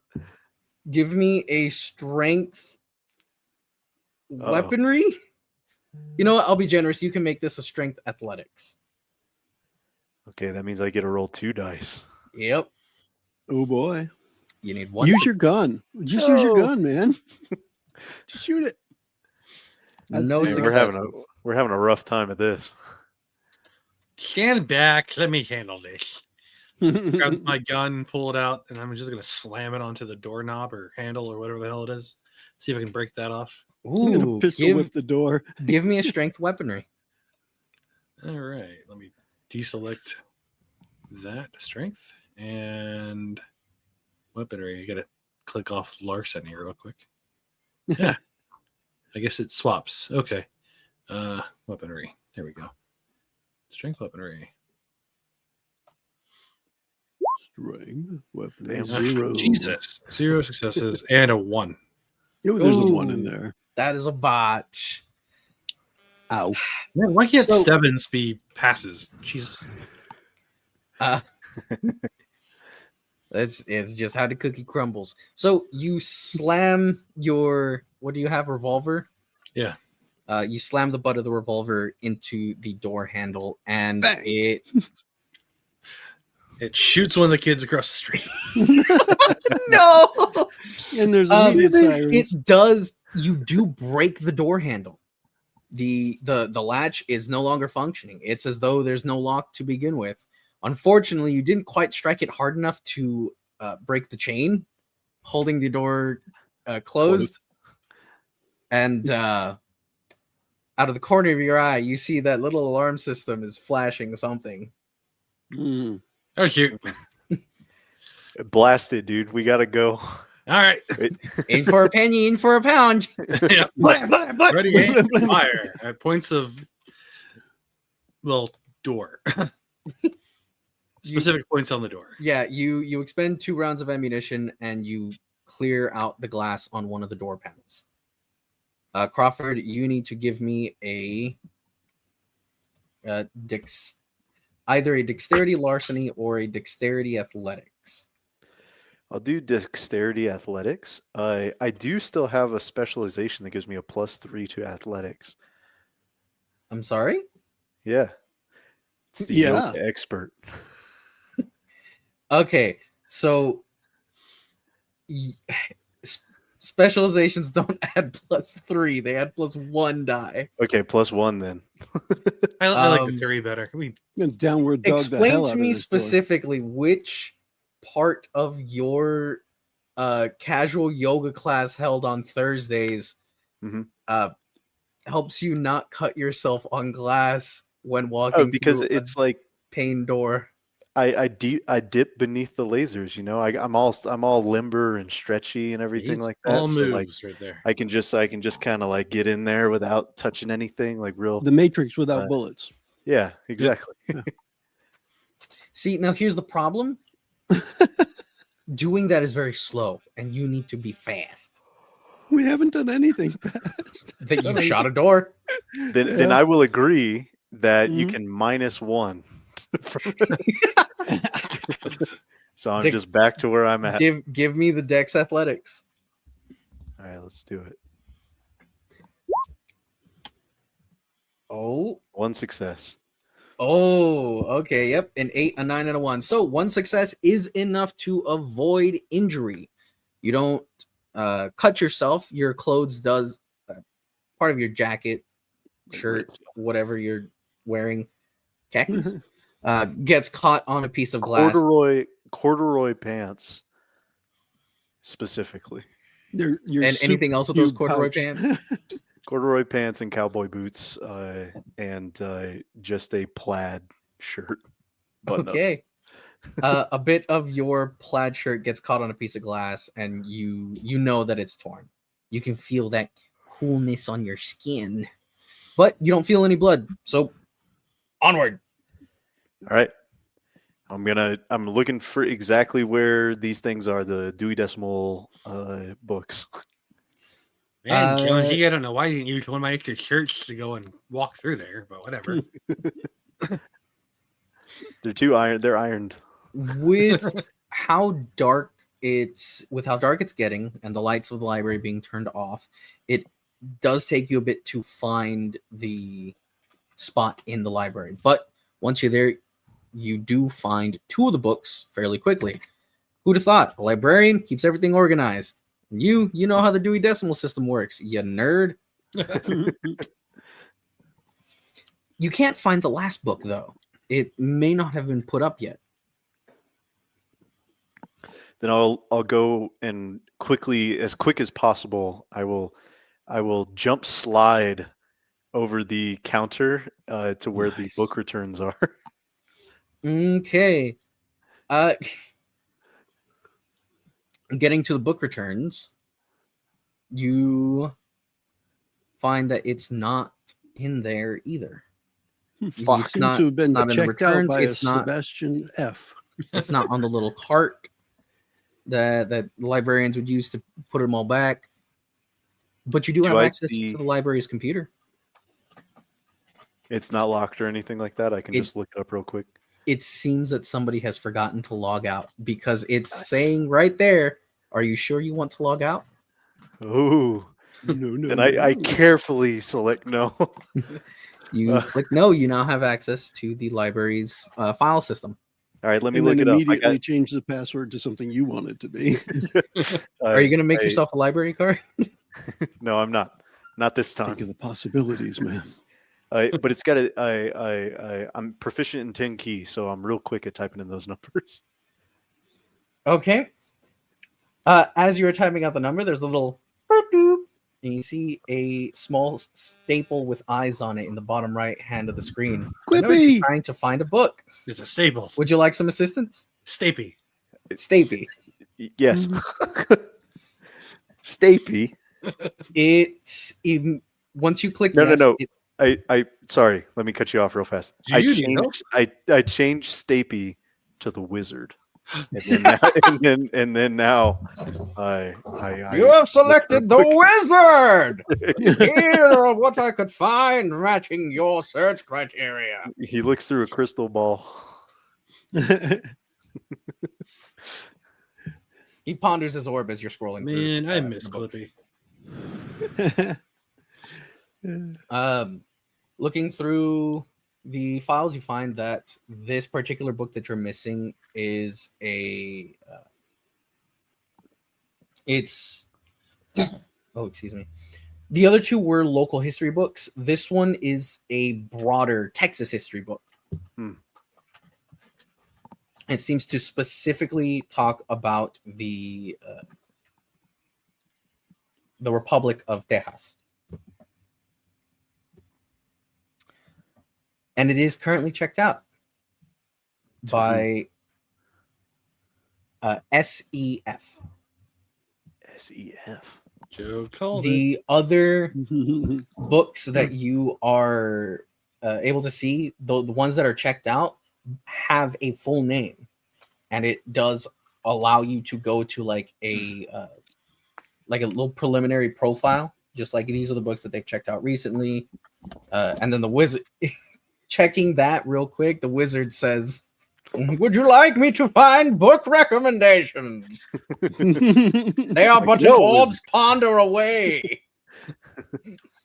Give me a strength weaponry. You know what? I'll be generous. You can make this a strength athletics. Okay, that means I get to roll 2 dice. Yep. Oh boy. You need one. Use your gun. Just use your gun, man. Just shoot it. No Hey, successes. we're having a rough time at this. Stand back. Let me handle this. Grab my gun, pull it out, and I'm just going to slam it onto the doorknob or handle or whatever the hell it is. See if I can break that off. Ooh, Pistol whip the door. give me a strength weaponry. All right. Let me deselect that strength and weaponry. I got to click off larceny real quick. Yeah. I guess it swaps. Okay. Weaponry. There we go. Strength weaponry. Strength weapon Damn. 0. Jesus. 0 successes and a 1. Oh, there's a Ooh. 1 in there. That is a botch. Ow. Man, why can't So- 7s be passes? Jesus. It's just how the cookie crumbles. So you slam your, what do you have, revolver? Yeah. You slam the butt of the revolver into the door handle, and Bang. It shoots one of the kids across the street. No. And there's immediate sirens. It does. You do break the door handle. The latch is no longer functioning. It's as though there's no lock to begin with. Unfortunately, you didn't quite strike it hard enough to break the chain, holding the door closed. And out of the corner of your eye, you see that little alarm system is flashing something. Mm. Oh, shoot. Blast it, dude. We gotta go. All right. In for a penny, in for a pound. Yeah. Blah, blah, blah. Ready, aim, fire. At points of little door. Specific points on the door. Yeah, you expend 2 rounds of ammunition and you clear out the glass on one of the door panels. Crawford, you need to give me either a dexterity larceny or a dexterity athletics. I'll do dexterity athletics. I do still have a specialization that gives me a +3 to athletics. I'm sorry? Yeah. It's the Yeah. yoga expert. Okay, so specializations don't add +3, they add +1 die. Okay, +1 then. I like the 3 better. Downward dog the Explain hell to out of me this door. specifically which part of your casual yoga class held on Thursdays Mhm. helps you not cut yourself on glass when walking Because through it's like a pane door. I dip beneath the lasers, you know. I'm all limber and stretchy and everything It's like that. all So like moves right there. I can just kind of like get in there without touching anything, like real. The Matrix without bullets. Yeah, exactly. See, now here's the problem. Doing that is very slow, and you need to be fast. We haven't done anything fast. That you shot a door. Then I will agree that you Mhm. can -1. So I'm Dick- just back to where I'm at. Give me the Dex Athletics. All right, let's do it. Oh, 1 success. okay, yep. An 8, a 9, and a 1. So 1 success is enough to avoid injury. You don't cut yourself. Your clothes does part of your jacket, shirt, whatever you're wearing, khakis, gets caught on a piece of glass. Corduroy pants, specifically. Your And anything else with those soup corduroy pouch. pants? Corduroy pants and cowboy boots, and just a plaid shirt. button-up. Okay. A bit of your plaid shirt gets caught on a piece of glass, and you know that it's torn. You can feel that coolness on your skin, but you don't feel any blood. So onward. All right. I'm looking for exactly where these things are, the Dewey Decimal books. Man, Jonesy, I don't know why you didn't use one of my extra shirts to go and walk through there, but whatever. They're ironed. With how dark it's getting, and the lights of the library being turned off, it does take you a bit to find the spot in the library. But once you're there, you do find 2 of the books fairly quickly. Who'd have thought? A librarian keeps everything organized. You know how the Dewey Decimal System works, you nerd. You can't find the last book, though. It may not have been put up yet. Then I'll go and as quick as possible, I will jump slide over the counter to where the book returns are. Okay. Getting to the book returns, you find that it's not in there either. Fuck. It's Seems not, to have been it's not in the checked out returns. by It's not. Sebastian F. It's not on the little cart that librarians would use to put them all back. But you do have I access see- to the library's computer. It's not locked or anything like that. I can just look it up real quick. It seems that somebody has forgotten to log out because it's Nice. saying right there, "Are you sure you want to log out?" Ooh. No. And I carefully select no. You click no. You now have access to the library's file system. All right, let me And look then it up. immediately change the password to something you want it to be. Are you going to make yourself a library card? No, I'm not. Not this time. Think of the possibilities, man. But it's got I'm proficient in 10 key, so I'm real quick at typing in those numbers. Okay. As you're typing out the number, there's a little boop, and you see a small staple with eyes on it in the bottom right hand of the screen. I know Quippy! you're trying to find a book. It's a staple. Would you like some assistance? Stapy. Stapy. Yes. Stapy. Once you click No, yes, no. I sorry, let me cut you off real fast. Do you need help? I changed Stapy to the wizard. And then now I you have selected the wizard. Here are what I could find matching your search criteria. He looks through a crystal ball. He ponders his orb as you're scrolling through. Man, I miss the books. Clippy. Looking through the files, you find that this particular book that you're missing is excuse me. The other two were local history books. This one is a broader Texas history book. It seems to specifically talk about the Republic of Texas. And it is currently checked out by SEF. SEF. Joe called The other books that you are able to see, the ones that are checked out, have a full name, and it does allow you to go to like a little preliminary profile, just like these are the books that they've checked out recently, and then the wizard. Checking that real quick, the wizard says, "Would you like me to find book recommendations? They are but an orb's ponder away."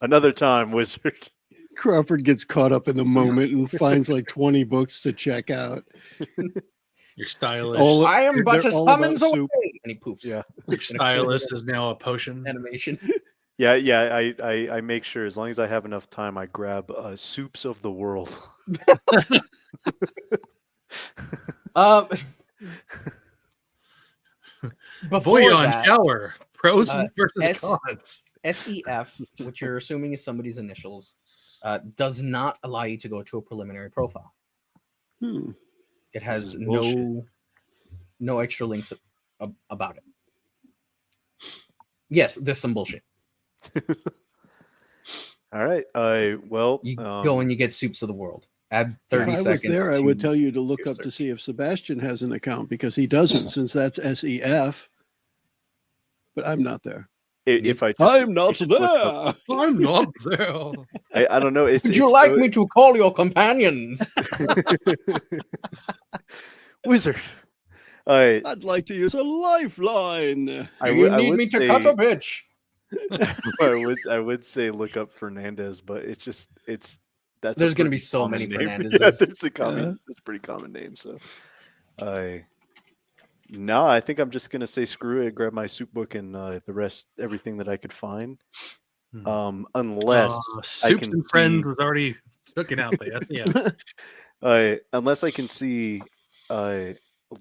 Another time, wizard. Crawford gets caught up in the moment and finds like 20 books to check out. Your stylist. I am but they're a all summons about away. soup. And he poofs. Yeah. Your stylist is now a potion. Animation. Yeah. I make sure as long as I have enough time, I grab soups of the world. Bouillon that, shower. Pros versus S- cons. SEF, which you're assuming is somebody's initials, does not allow you to go to a preliminary profile. It has no extra links about it. Yes, there's some bullshit. All right. Well, You go and you get soups of the world. Add 30 if I seconds. was there, I would tell you to look your up to search. see if Sebastian has an account because he doesn't, since that's SEF. But I'm not there. if I I'm not just look up- there. I'm not there. I don't know. Would you like me to call your companions? Wizard? I'd like to use a lifeline. Do you need me to cut a bitch? I would say look up Fernandez, but that's There's going to be so many Fernandezes. Yeah, that's a pretty common name. So, no, I think I'm just gonna say screw it. Grab my soup book and the rest, everything that I could find. Unless I Soups can and Friends was already looking out there. Yeah. unless I can see the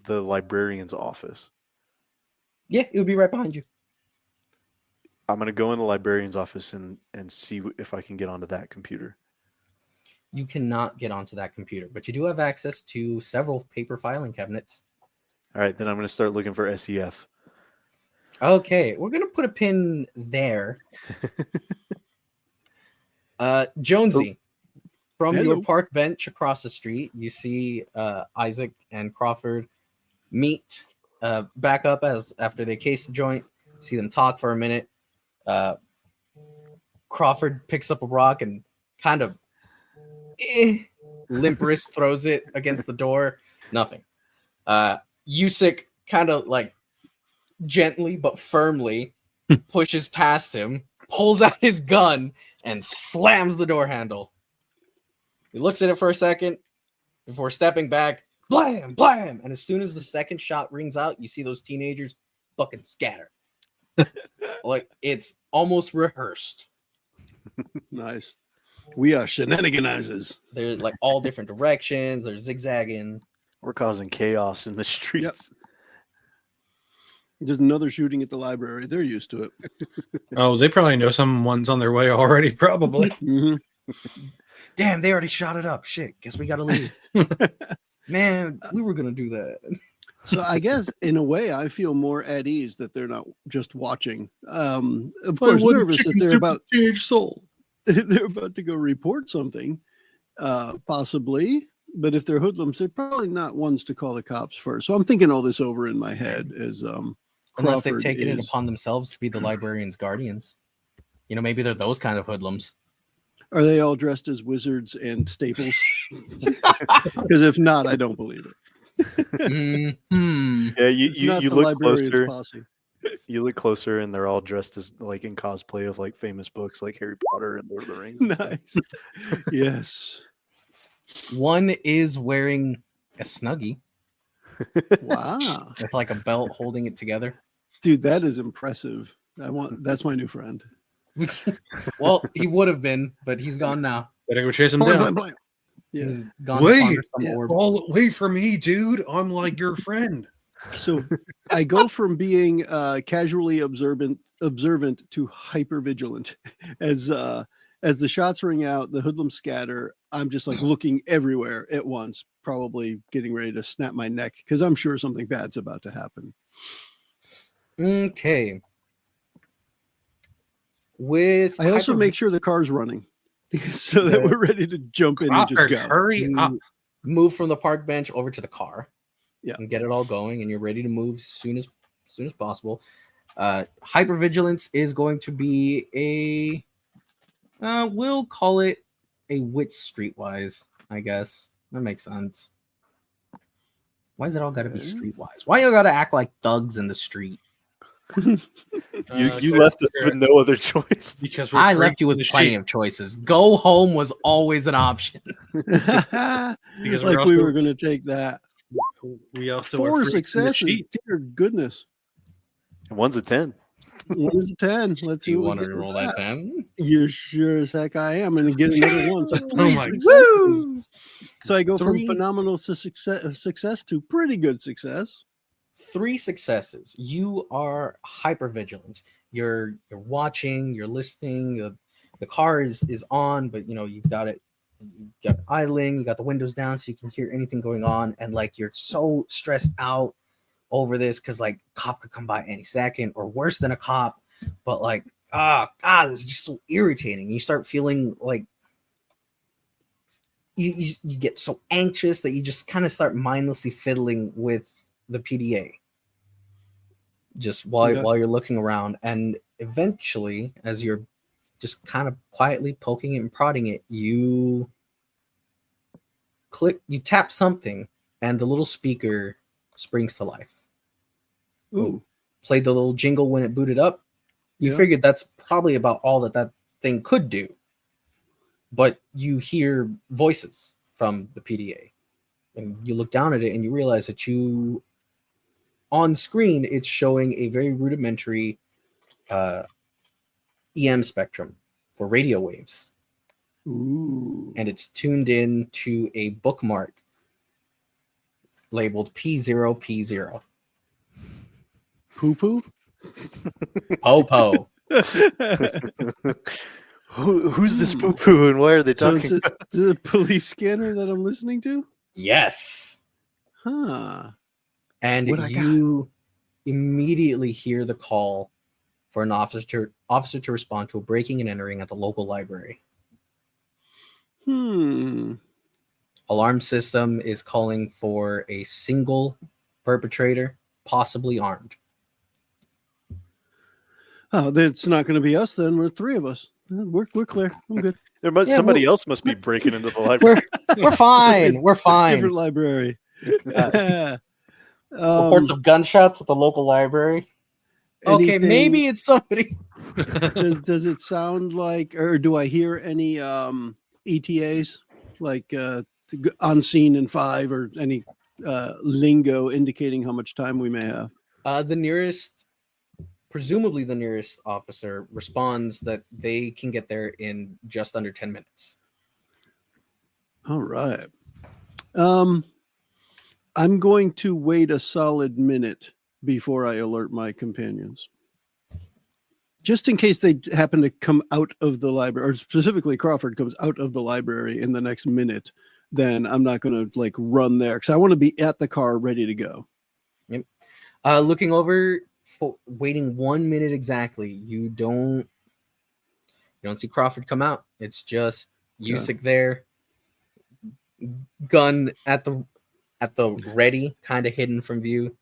librarian's office. Yeah, it would be right behind you. I'm gonna go in the librarian's office and see if I can get onto that computer. You cannot get onto that computer, but you do have access to several paper filing cabinets. All right, then I'm gonna start looking for SEF. Okay, we're going to put a pin there. Jonesy, from Hello. your park bench across the street, you see Isaac and Crawford meet back up as after they case the joint. See them talk for a minute. Crawford picks up a rock and kind of limp wrist throws it against the door. Nothing. Usyk kind of like gently but firmly pushes past him, pulls out his gun, and slams the door handle. He looks at it for a second before stepping back. Blam, blam. And as soon as the second shot rings out, you see those teenagers fucking scatter. Like it's almost rehearsed. Nice. We are shenaniganizers. They're like all different directions. They're zigzagging. We're causing chaos in the streets. There's another shooting at the library. They're used to it. Oh, they probably know someone's on their way already, probably. Mm-hmm. Damn, they already shot it up. Shit, guess we gotta leave. Man, we were gonna do that. So I guess in a way I feel more at ease that they're not just watching. Of course, nervous that they're about soul. they're about to go report something, possibly. But if they're hoodlums, they're probably not ones to call the cops first. So I'm thinking all this over in my head as Unless they've Crawford taken it is- upon themselves to be the librarian's guardians. You know, maybe they're those kind of hoodlums. Are they all dressed as wizards and staples? Because if not, I don't believe it. Mm-hmm. Yeah, It's not you the look librarian's closer. posse. You look closer, and they're all dressed as like in cosplay of like famous books like Harry Potter and Lord of the Rings. and stuff. Nice. Yes. One is wearing a Snuggie Wow. with like a belt holding it together. Dude, that is impressive. That's my new friend. Well, he would have been, but he's gone now. Better go chase him Blam, down. blam, blam. Yeah. He's gone to Wait, ponder some yeah. orb. All wait for me, dude. I'm like your friend. So I go from being casually observant to hyper vigilant. As the shots ring out, the hoodlums scatter. I'm just like looking everywhere at once, probably getting ready to snap my neck because I'm sure something bad's about to happen. Okay. With I also make sure the car's running so that we're ready to jump in and just Crawford, go. hurry up. you move from the park bench over to the car. Yeah. And get it all going, and you're ready to move as soon as possible. Hypervigilance is going to be a we'll call it a wits streetwise, I guess. That makes sense. Why is it all gotta be Okay. streetwise? Why you gotta act like thugs in the street? You left us with no other choice. Because we're I free left you with in the plenty sheep. of choices. Go home was always an option. Because we're like also- we were going to take that. We also 4 are free in the successes. sheep. Dear goodness. And one's a 10. One is a 10. Let's Do see you what want we to get with roll that 10? You sure as heck I am. And get another one. So Oh 3 my- successes. So I go from 3 phenomenal to success to pretty good success. 3 successes. You are hyper vigilant. You're watching, you're listening. The car is on, but you know you've got it idling, you got the windows down so you can hear anything going on, and like you're so stressed out over this because like cop could come by any second, or worse than a cop, but like God, this is just so irritating. You start feeling like you get so anxious that you just kind of start mindlessly fiddling with the PDA just while you're looking around, and eventually as you're just kind of quietly poking it and prodding it, you tap something and the little speaker springs to life. Ooh. Played the little jingle when it booted up. You Yeah. figured that's probably about all that thing could do, but you hear voices from the PDA and you look down at it and you realize that on screen it's showing a very rudimentary EM spectrum for radio waves, Ooh. and it's tuned in to a bookmark labeled P0P0. Poo poo? Popo. Who's this poo poo and why are they So talking? is it a police scanner that I'm listening to? Yes. Huh. And What I got? you immediately hear the call for an officer to respond to a breaking and entering at the local library. Alarm system is calling for a single perpetrator, possibly armed. Oh, that's not going to be us then. We're three of us. We're clear. I'm good. Somebody else must be breaking into the library. We're fine. We're fine. Different library. Reports of gunshots at the local library. Okay, maybe it's somebody. does it sound like, or do I hear any ETAs like unseen in 5 or any lingo indicating how much time we may have? Presumably the nearest officer responds that they can get there in just under 10 minutes. All right. I'm going to wait a solid minute before I alert my companions. Just in case they happen to come out of the library, or specifically Crawford comes out of the library in the next minute, then I'm not going to like run there because I want to be at the car ready to go. Yep. Looking over, waiting 1 minute exactly. You don't see Crawford come out. It's just Usyk there, gun at the ready, kind of hidden from view.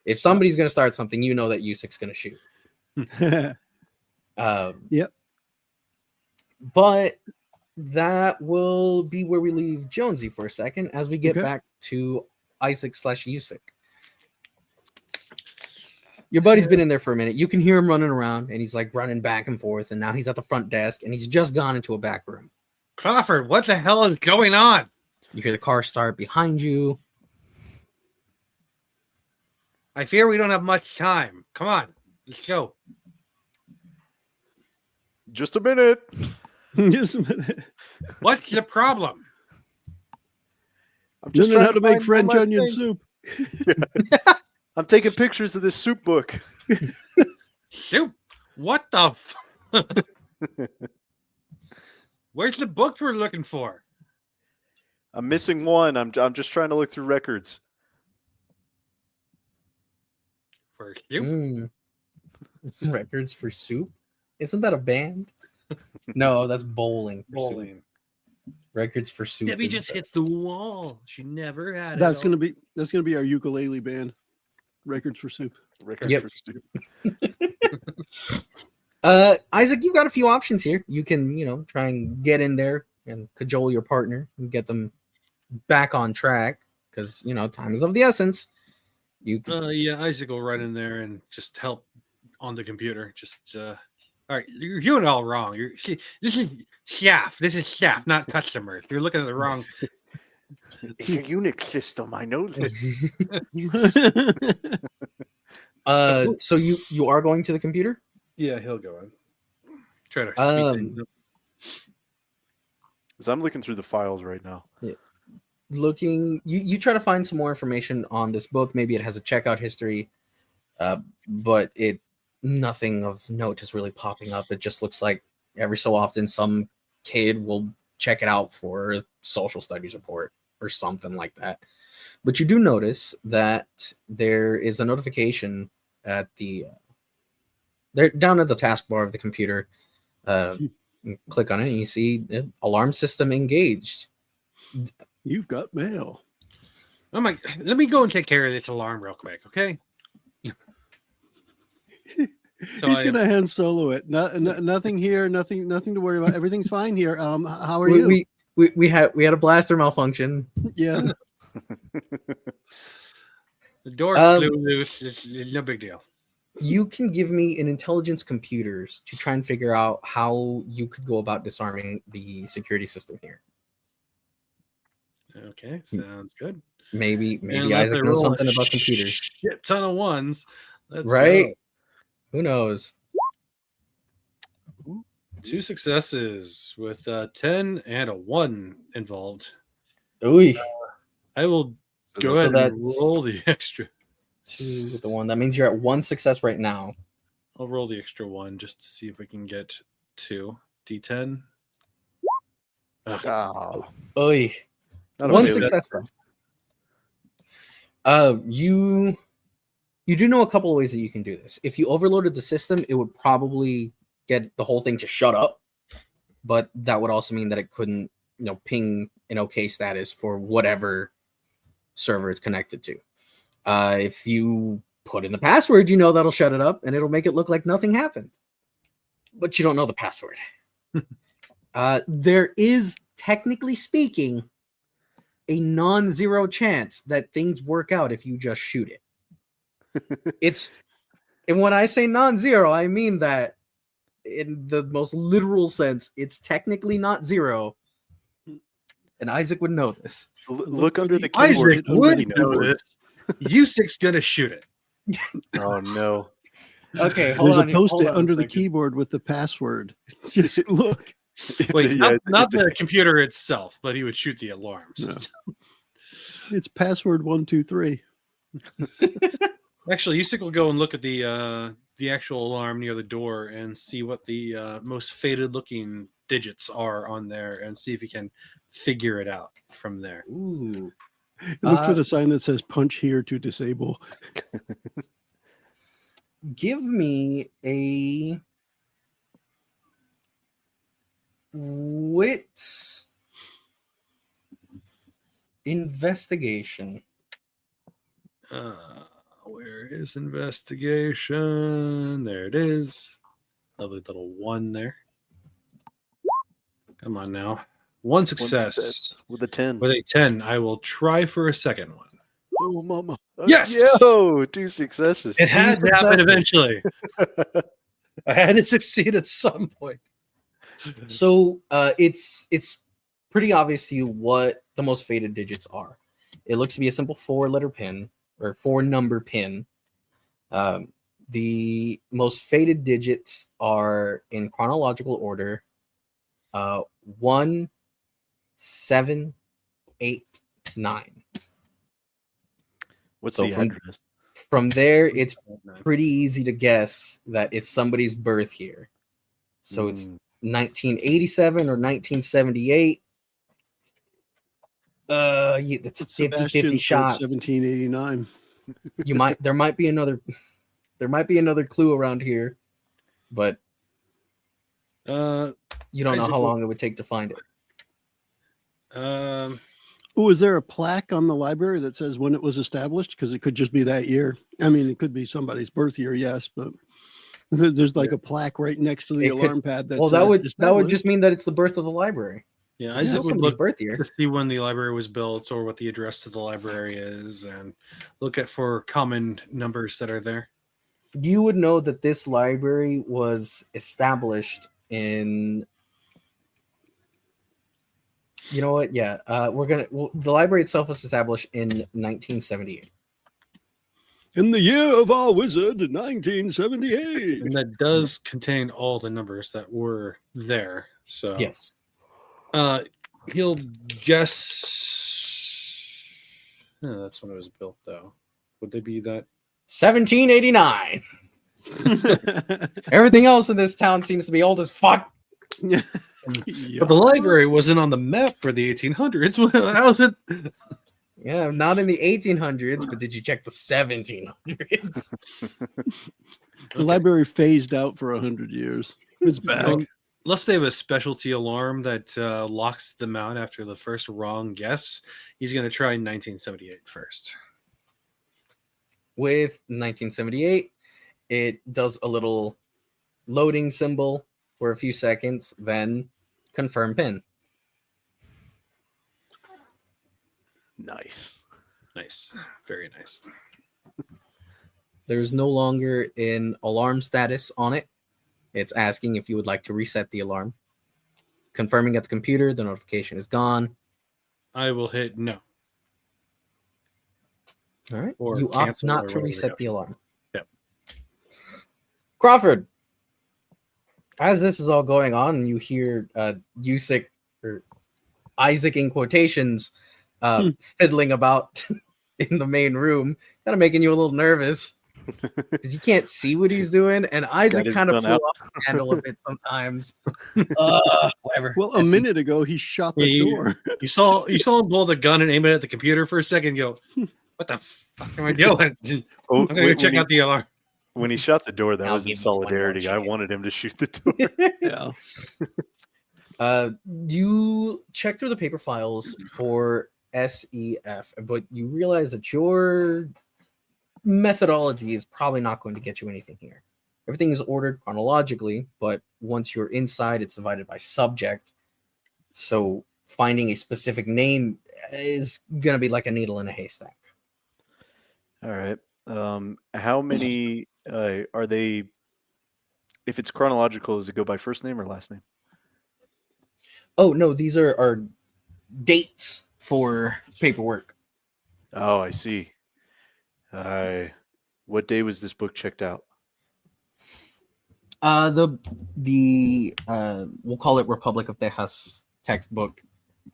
If somebody's going to start something, you know that Usyk's going to shoot. Yep. But that will be where we leave Jonesy for a second as we get back to Isaac/Usyk. Your buddy's been in there for a minute. You can hear him running around, and he's like running back and forth, and now he's at the front desk, and he's just gone into a back room. Crawford, what the hell is going on? You hear the car start behind you. I fear we don't have much time. Come on, let's go. Just a minute. Just a minute. What's the problem? I'm just learning how to make French onion soup. I'm taking pictures of this soup book. Soup? What the? Where's the book we're looking for? I'm missing one. I'm just trying to look through records. For soup? Records for soup? Isn't that a band? No, that's bowling. Bowling. Soup. Records for soup. Debbie just hit the wall. She never had That's gonna be our ukulele band. Records for soup. Records for soup. Isaac, you've got a few options here. You can, try and get in there and cajole your partner and get them back on track because time is of the essence. You can... Isaac will run in there and just help on the computer. All right, you're doing it all wrong. This is staff. This is staff, not customers. You're looking at the wrong. It's a Unix system. I know this. So you are going to the computer? Yeah, he'll go in. Try to speed things up. So I'm looking through the files right now. Yeah. You try to find some more information on this book. Maybe it has a checkout history, but nothing of note is really popping up. It just looks like every so often some kid will check it out for a social studies report or something like that. But you do notice that there is a notification at they're down at the taskbar of the computer. Click on it and you see the alarm system engaged. You've got mail. Oh my! Let me go and take care of this alarm real quick, okay? He's gonna Han Solo it. Nothing here. Nothing to worry about. Everything's fine here. How are you? We had a blaster malfunction. Yeah. The door blew loose. It's no big deal. You can give me an intelligence computers to try and figure out how you could go about disarming the security system here. Okay, sounds good. Maybe Isaac knows something about computers. Shit ton of ones. Let's right? Go. Who knows? 2 successes with 10 and a 1 involved. Ooh. I will go ahead and roll the extra 2 with the 1. That means you're at 1 success right now. I'll roll the extra 1 just to see if we can get 2. D10. Oh. Oy. 1 success though. You do know a couple of ways that you can do this. If you overloaded the system, it would probably get the whole thing to shut up, but that would also mean that it couldn't ping an OK status for whatever server it's connected to. If you put in the password, that'll shut it up and it'll make it look like nothing happened. But you don't know the password. There is, technically speaking, a non-zero chance that things work out if you just shoot it. And when I say non-zero, I mean that in the most literal sense, it's technically not zero. And Isaac would know this. Look under the keyboard. Isaac would know this. Usik's gonna shoot it. Oh no. Okay, there's a post-it under the keyboard with the password. Just look. Wait, not the computer itself, but he would shoot the alarms. No. It's password 123. Actually, Usik will go and look at the actual alarm near the door and see what the most faded looking digits are on there, and see if he can figure it out from there. Ooh. Look for the sign that says "punch here to disable." Give me a wits investigation. Where is investigation? There it is. Lovely little 1 there. Come on now. One success with a 10. With a 10, I will try for a second one. Oh, mama. Yes! Yo, 2 successes. It had to happen eventually. I had to succeed at some point. So it's pretty obvious to you what the most faded digits are. It looks to be a simple 4-letter pin or 4-number pin. The most faded digits are in chronological order: 1, 7, 8, 9. What's the address? From there, it's pretty easy to guess that it's somebody's birth year. So it's 1987 or 1978. That's a 50-50 shot. 1789. There might be another clue around here, but you don't know how long it would take to find it. Is there a plaque on the library that says when it was established? Because it could just be that year. I mean, it could be somebody's birth year, yes, but there's like a plaque right next to the alarm pad. That would just mean that it's the birth of the library. Yeah, Isaac would look birth year to see when the library was built or what the address to the library is, and look for common numbers that are there. You would know that this library was established in. You know what? Yeah, the library itself was established in 1978. In the year of our wizard, 1978. And that does contain all the numbers that were there. So yes. He'll guess. That's when it was built, though. Would they be that? 1789. Everything else in this town seems to be old as fuck. But the library wasn't on the map for the 1800s. How is it? Yeah, not in the 1800s, but did you check the 1700s? The library phased out for 100 years. It's back. Unless they have a specialty alarm that locks them out after the first wrong guess, he's going to try 1978 first. With 1978, it does a little loading symbol for a few seconds, then confirm pin. Nice. Very nice. There's no longer an alarm status on it. It's asking if you would like to reset the alarm. Confirming at the computer, the notification is gone. I will hit no. All right. Or you opt not to reset the alarm. Yep. Crawford, as this is all going on, you hear Usik or Isaac in quotations fiddling about in the main room, kind of making you a little nervous because you can't see what he's doing, and Isaac kind of flew off the handle a bit sometimes. Whatever. Well, a minute ago he shot the door. You saw him pull the gun and aim it at the computer for a second. And go, what the fuck am I doing? I'm gonna go check out the alarm. When he shot the door, that was in solidarity. I wanted him to shoot the door. Yeah. You check through the paper files for SEF, but you realize that your methodology is probably not going to get you anything here. Everything is ordered chronologically, but once you're inside, it's divided by subject. So finding a specific name is going to be like a needle in a haystack. All right. How many are they? If it's chronological, does it go by first name or last name? Oh, no, these are dates for paperwork. Oh, I see. What day was this book checked out? The we'll call it Republic of Texas textbook.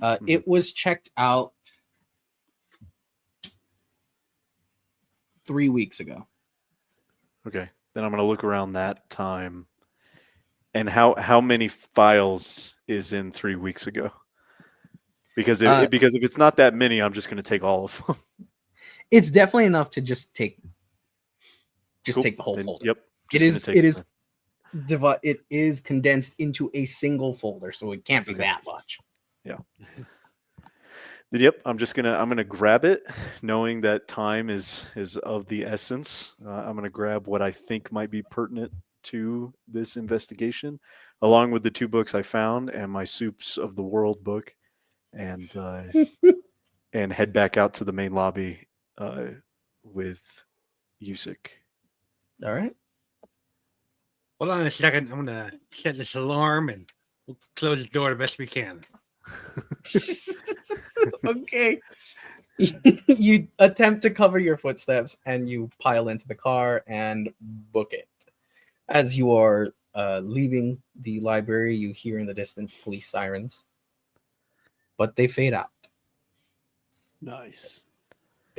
It was checked out 3 weeks ago. Okay, then I'm going to look around that time. And how many files is in 3 weeks ago? Because if it's not that many, I'm just going to take all of them. It's definitely enough to just take the whole folder. Yep. It is condensed into a single folder, so it can't be that much. Yeah. Yep. I'm gonna grab it, knowing that time is of the essence. I'm gonna grab what I think might be pertinent to this investigation, along with the 2 books I found and my Soups of the World book, and head back out to the main lobby with Usyk. All right. Hold on a second. I'm gonna set this alarm and we'll close the door the best we can. Okay. You attempt to cover your footsteps and you pile into the car and book it. As you are leaving the library, you hear in the distance police sirens, but they fade out. Nice.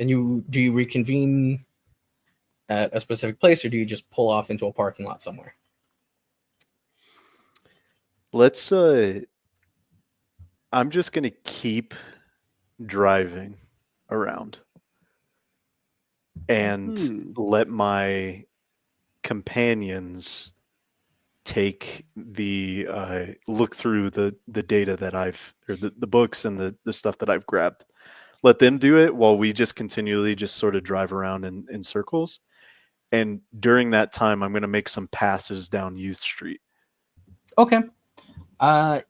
And do you reconvene at a specific place, or do you just pull off into a parking lot somewhere? Let's I'm just going to keep driving around and let my companions take the look through the data that the books and the stuff that I've grabbed. Let them do it while we just continually just sort of drive around in circles. And during that time, I'm going to make some passes down Youth Street. Okay. I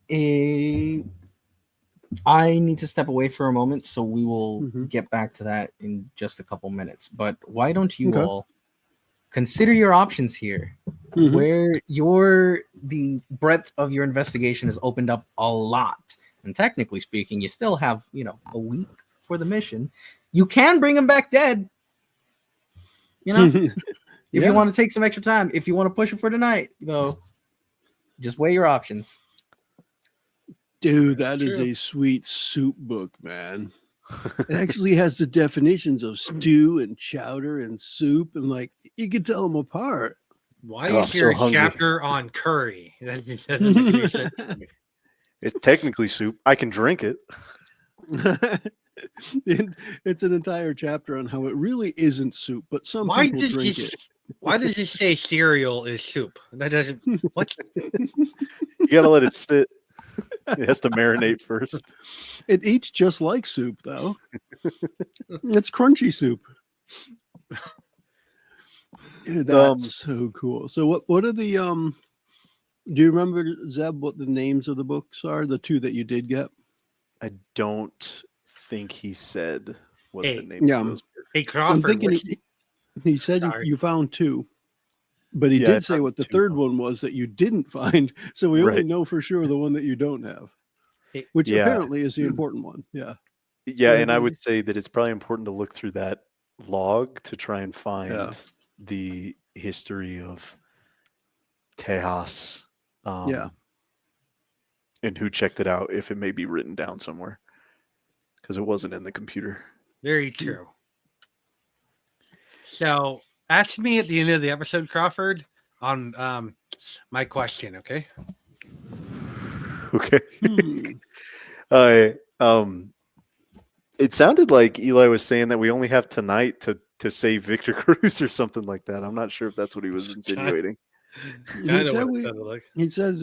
need to step away for a moment, so we will get back to that in just a couple minutes. But why don't you all consider your options here, where the breadth of your investigation has opened up a lot, and technically speaking, you still have a week for the mission. You can bring him back dead, if you want to take some extra time. If you want to push it for tonight, just weigh your options. Dude, that is a sweet soup book, man. It actually has the definitions of stew and chowder and soup, and you can tell them apart. Why is your chapter on curry? That doesn't make any sense to me. It's technically soup. I can drink it. It's an entire chapter on how it really isn't soup, but some people drink it. Why does it say cereal is soup? That doesn't. What? You gotta let it sit. It has to marinate first. It eats just like soup, though. It's crunchy soup. Dude, that's so cool. So what are the do you remember, Zeb, what the names of the books are? The 2 that you did get? I don't think he said what the names of those were. Hey, Crawford. I'm thinking he said you found 2. But he did say what the third one was that you didn't find. So we only know for sure the one that you don't have, which apparently is the important one. Yeah. Yeah. And I would say that it's probably important to look through that log to try and find the history of Tejas. And who checked it out, if it may be written down somewhere, because it wasn't in the computer. Very true. So ask me at the end of the episode, Crawford, on my question, okay? Okay. It sounded like Eli was saying that we only have tonight to save Victor Cruz or something like that. I'm not sure if that's what he was insinuating. He says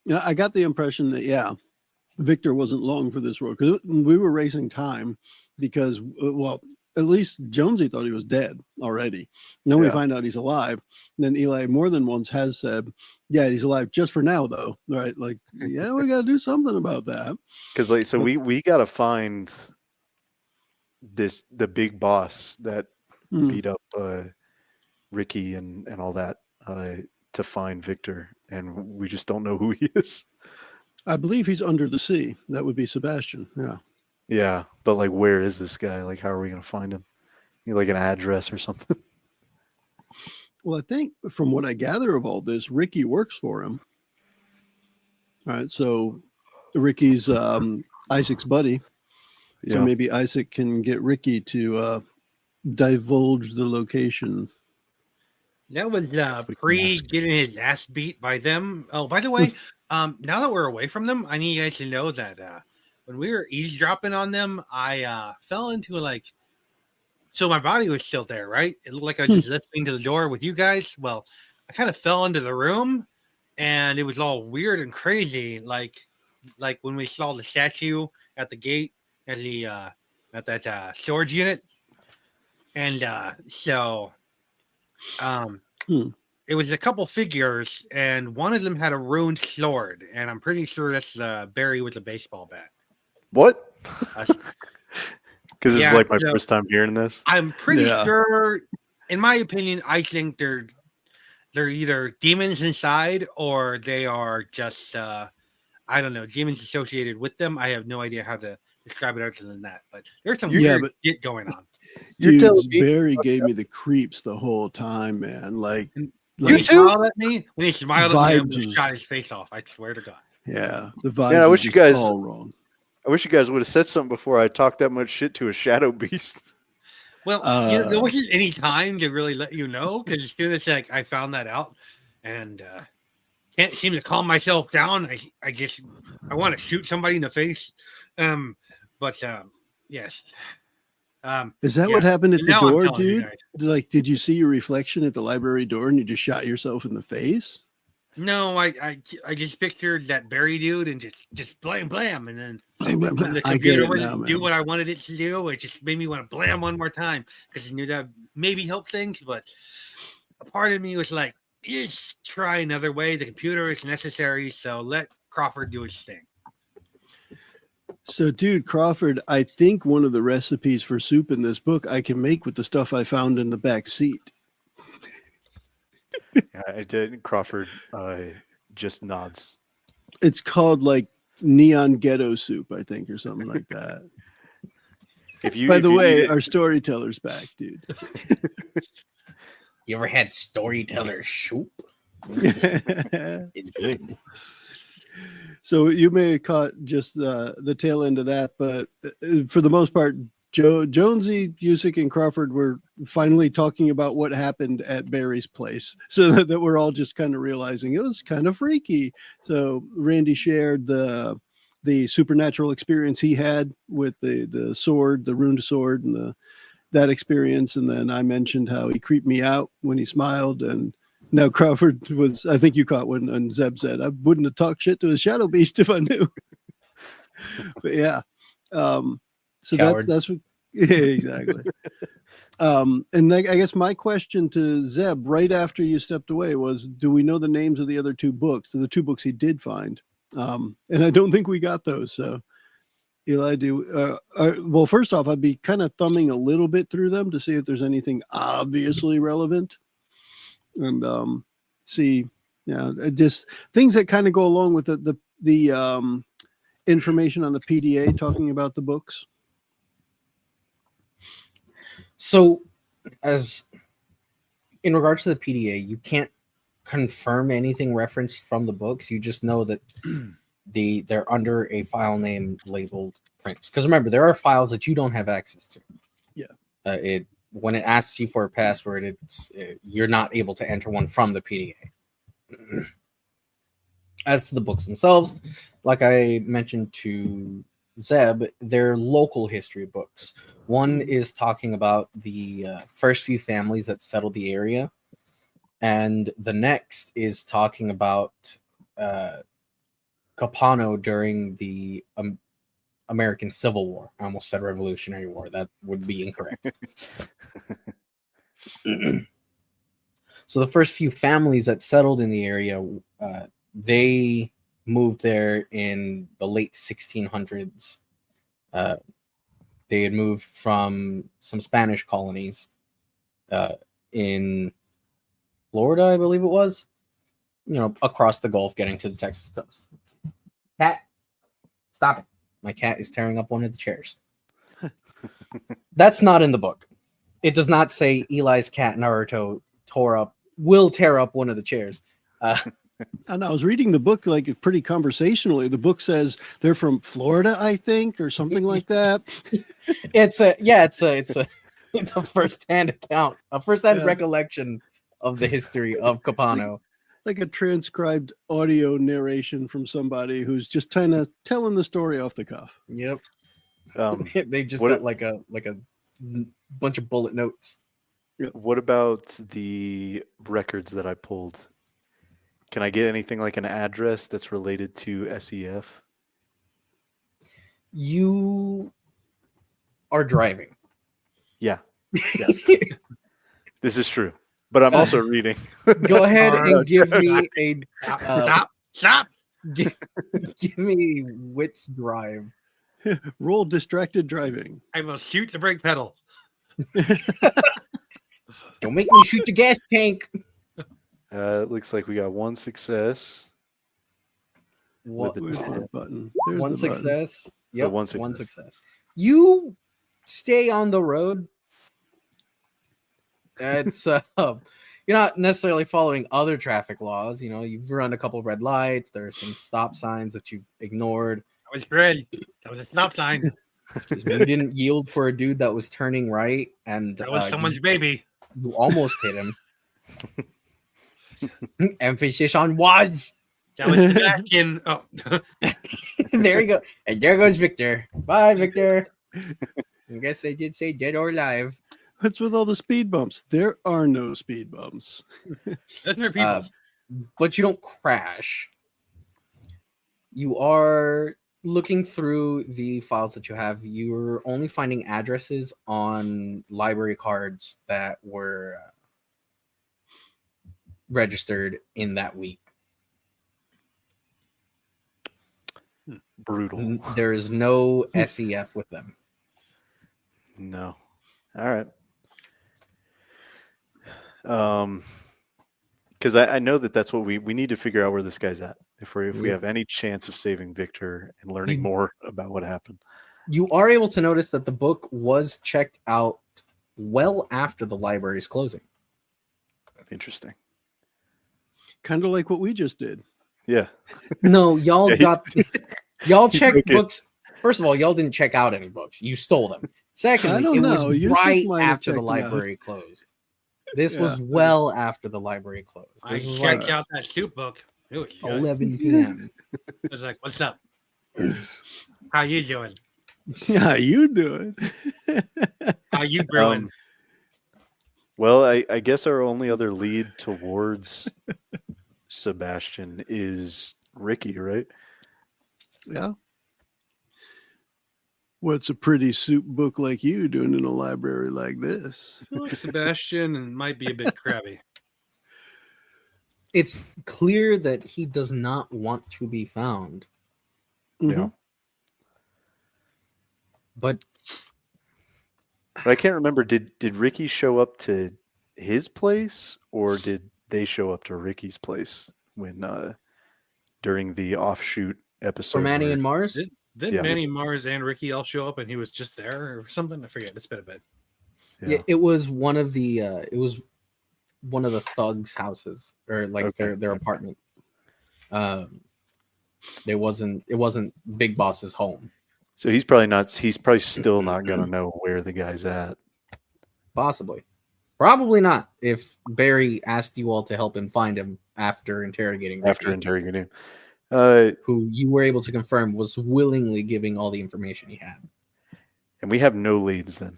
Yeah, I got the impression that Victor wasn't long for this role because we were racing time because at least Jonesy thought he was dead already. And then we find out he's alive. And then Eli more than once has said, "Yeah, he's alive just for now, though." Right? Like, yeah, we got to do something about that. Because we got to find the big boss that beat up Ricky and all that to find Victor, and we just don't know who he is. I believe he's under the sea. That would be Sebatian. Yeah. Yeah, but like, where is this guy? Like, how are we going to find him? Need like an address or something? Well, I think from what I gather of all this, Ricky works for him. All right, so Ricky's Isaac's buddy. So maybe Isaac can get Ricky to divulge the location. That was pre getting his ass beat by them. Oh, by the way, now that we're away from them, I need you guys to know that when we were eavesdropping on them, I fell into so my body was still there, right? It looked like I was just listening to the door with you guys. Well, I kind of fell into the room, and it was all weird and crazy, like when we saw the statue at the gate at the at that storage unit, and it was a couple figures, and one of them had a ruined sword, and I'm pretty sure that's Barry with a baseball bat. What? Because this is like my first time hearing this. I'm pretty sure, in my opinion, I think they're either demons inside or they are just I don't know, demons associated with them. I have no idea how to describe it other than that. But there's some weird shit going on. Dude, Barry gave me the creeps the whole time, man. Like you smiled at me when he smiled at me and shot his face off. I swear to God. Yeah, the vibe. Yeah, I wish you guys all wrong. I wish you guys would have said something before I talked that much shit to a shadow beast. Well, there wasn't any time to really let you know because as soon as I found that out and can't seem to calm myself down, I want to shoot somebody in the face. Yes. Is that what happened at the door, dude? Like, did you see your reflection at the library door and you just shot yourself in the face? No, I just pictured that Barry dude and just blam, and then when the computer wouldn't do what I wanted it to do, it just made me want to blam one more time because I knew that maybe help things, but a part of me was like, just try another way. The computer is necessary, so let Crawford do his thing. So, dude, Crawford, I think one of the recipes for soup in this book I can make with the stuff I found in the back seat. Yeah, I did. Crawford just nods. It's called like neon ghetto soup, I think, or something like that. By the way, our storyteller's back, dude. You ever had storyteller soup? It's good. So you may have caught just the tail end of that, but for the most part, Jonesy, Usyk, and Crawford were finally talking about what happened at Barry's place, so that we're all just kind of realizing it was kind of freaky. So Randy shared the supernatural experience he had with the sword, the ruined sword, and that experience, and then I mentioned how he creeped me out when he smiled, and now Crawford was, I think you caught when and Zeb said, I wouldn't have talked shit to a shadow beast if I knew. But yeah. So that's what, yeah, exactly. And I guess my question to Zeb right after you stepped away was, do we know the names of the other two books? The two books he did find. And I don't think we got those. So Eli, well, first off, I'd be kind of thumbing a little bit through them to see if there's anything obviously relevant. And see, just things that kind of go along with the information on the PDA talking about the books. So, as in regards to the PDA, you can't confirm anything referenced from the books. You just know that they're under a file name labeled prints. Because remember, there are files that you don't have access to. Yeah. When it asks you for a password, you're not able to enter one from the PDA. As to the books themselves, like I mentioned to Zeb, they're local history books. One is talking about the first few families that settled the area, and the next is talking about Copano during the American Civil War. I almost said Revolutionary War. That would be incorrect. So the first few families that settled in the area, they moved there in the late 1600s. They had moved from some Spanish colonies in Florida, I believe it was, across the Gulf, getting to the Texas coast. Cat, stop it. My cat is tearing up one of the chairs. That's not in the book. It does not say Eli's cat Naruto will tear up one of the chairs. And I was reading the book like pretty conversationally. The book says they're from Florida, I think, or something like that. It's a first-hand account, a first-hand recollection of the history of Copano. Like a transcribed audio narration from somebody who's just kind of telling the story off the cuff. Yep. They just got like a bunch of bullet notes. What about the records that I pulled? Can I get anything like an address that's related to SEF? You are driving. Yeah. Yes. This is true. But I'm also reading. Go ahead and give me a stop. Give me wits drive. Roll distracted driving. I will shoot the brake pedal. Don't make me shoot the gas tank. It looks like we got one success. What? Where's the button? One success. Button. Yep, One success. You stay on the road. It's you're not necessarily following other traffic laws. You've run a couple red lights. There are some stop signs that you've ignored. That was red. That was a stop sign. Excuse me. You didn't yield for a dude that was turning right, and That was someone's baby. You almost hit him. Emphasis on was. That was Sebatian. Oh. There you go. And there goes Victor. Bye, Victor. I guess they did say dead or alive. What's with all the speed bumps? There are no speed bumps. That's mere people. But you don't crash. You are looking through the files that you have. You're only finding addresses on library cards that were registered in that week. Brutal. There is no SEF with them. No. All right. Because I know that's what we need to figure out where this guy's at if we have any chance of saving Victor and learning more about what happened. You are able to notice that the book was checked out well after the library's closing. Interesting. Kind of like what we just did. Yeah. No, y'all y'all checked books. First of all, y'all didn't check out any books. You stole them. Secondly, it was right after the library closed. This was well after the library closed. I This was checked out that soup book. It was good. 11 p.m. I was like, "What's up? How you doing? How you doing? How you brewing?" Well, I guess our only other lead towards Sebatian is Ricky, right? Yeah. What's a pretty soup book like you doing in a library like this? I feel like Sebatian might be a bit crabby. It's clear that he does not want to be found. Mm-hmm. Yeah. But I can't remember. Did Ricky show up to his place, or did they show up to Ricky's place when during the offshoot episode? for Manny and Mars, Did Manny, Mars, and Ricky all show up, and he was just there or something? I forget. It's been a bit. yeah, it was one of the thugs' houses, or like their apartment. It wasn't Big Boss's home. So he's probably still not gonna know where the guy's at. Possibly. Probably not, if Barry asked you all to help him find him after interrogating Interrogating him. Who you were able to confirm was willingly giving all the information he had. And we have no leads then.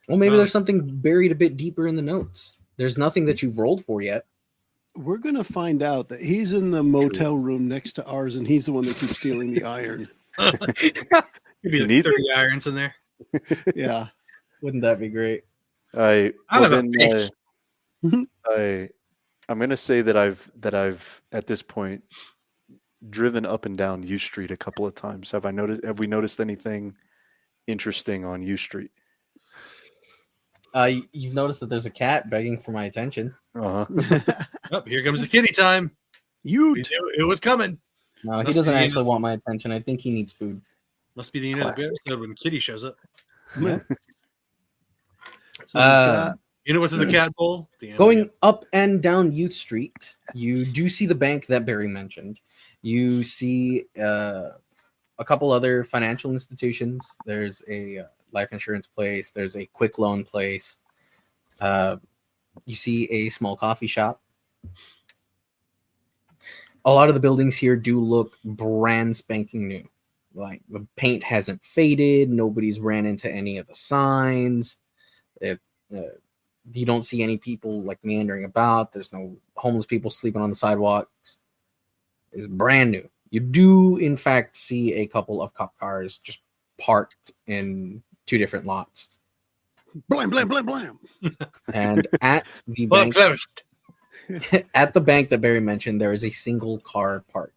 Well, maybe there's something buried a bit deeper in the notes. There's nothing that you've rolled for yet. We're going to find out that he's in the motel room next to ours, and he's the one that keeps stealing the iron. Could be like 30 irons in there. Yeah. Wouldn't that be great? I'm going to say that I've at this point driven up and down U Street a couple of times. Have we noticed anything interesting on U Street? You've noticed that there's a cat begging for my attention. Oh, here comes the kitty time. We knew it was coming. No, he doesn't actually want my attention. I think he needs food. Must be the end of the episode when Kitty shows up. Yeah. You know what's in the cat bowl? Going up and down Youth Street, you do see the bank that Barry mentioned. You see a couple other financial institutions. There's a life insurance place. There's a quick loan place. You see a small coffee shop. A lot of the buildings here do look brand spanking new. Like the paint hasn't faded. Nobody's ran into any of the signs. You don't see any people like meandering about. There's no homeless people sleeping on the sidewalks. It's brand new. You do, in fact, see a couple of cop cars just parked in two different lots. Blam, blam, blam, blam. And at the bank, at the bank that Barry mentioned, there is a single car parked.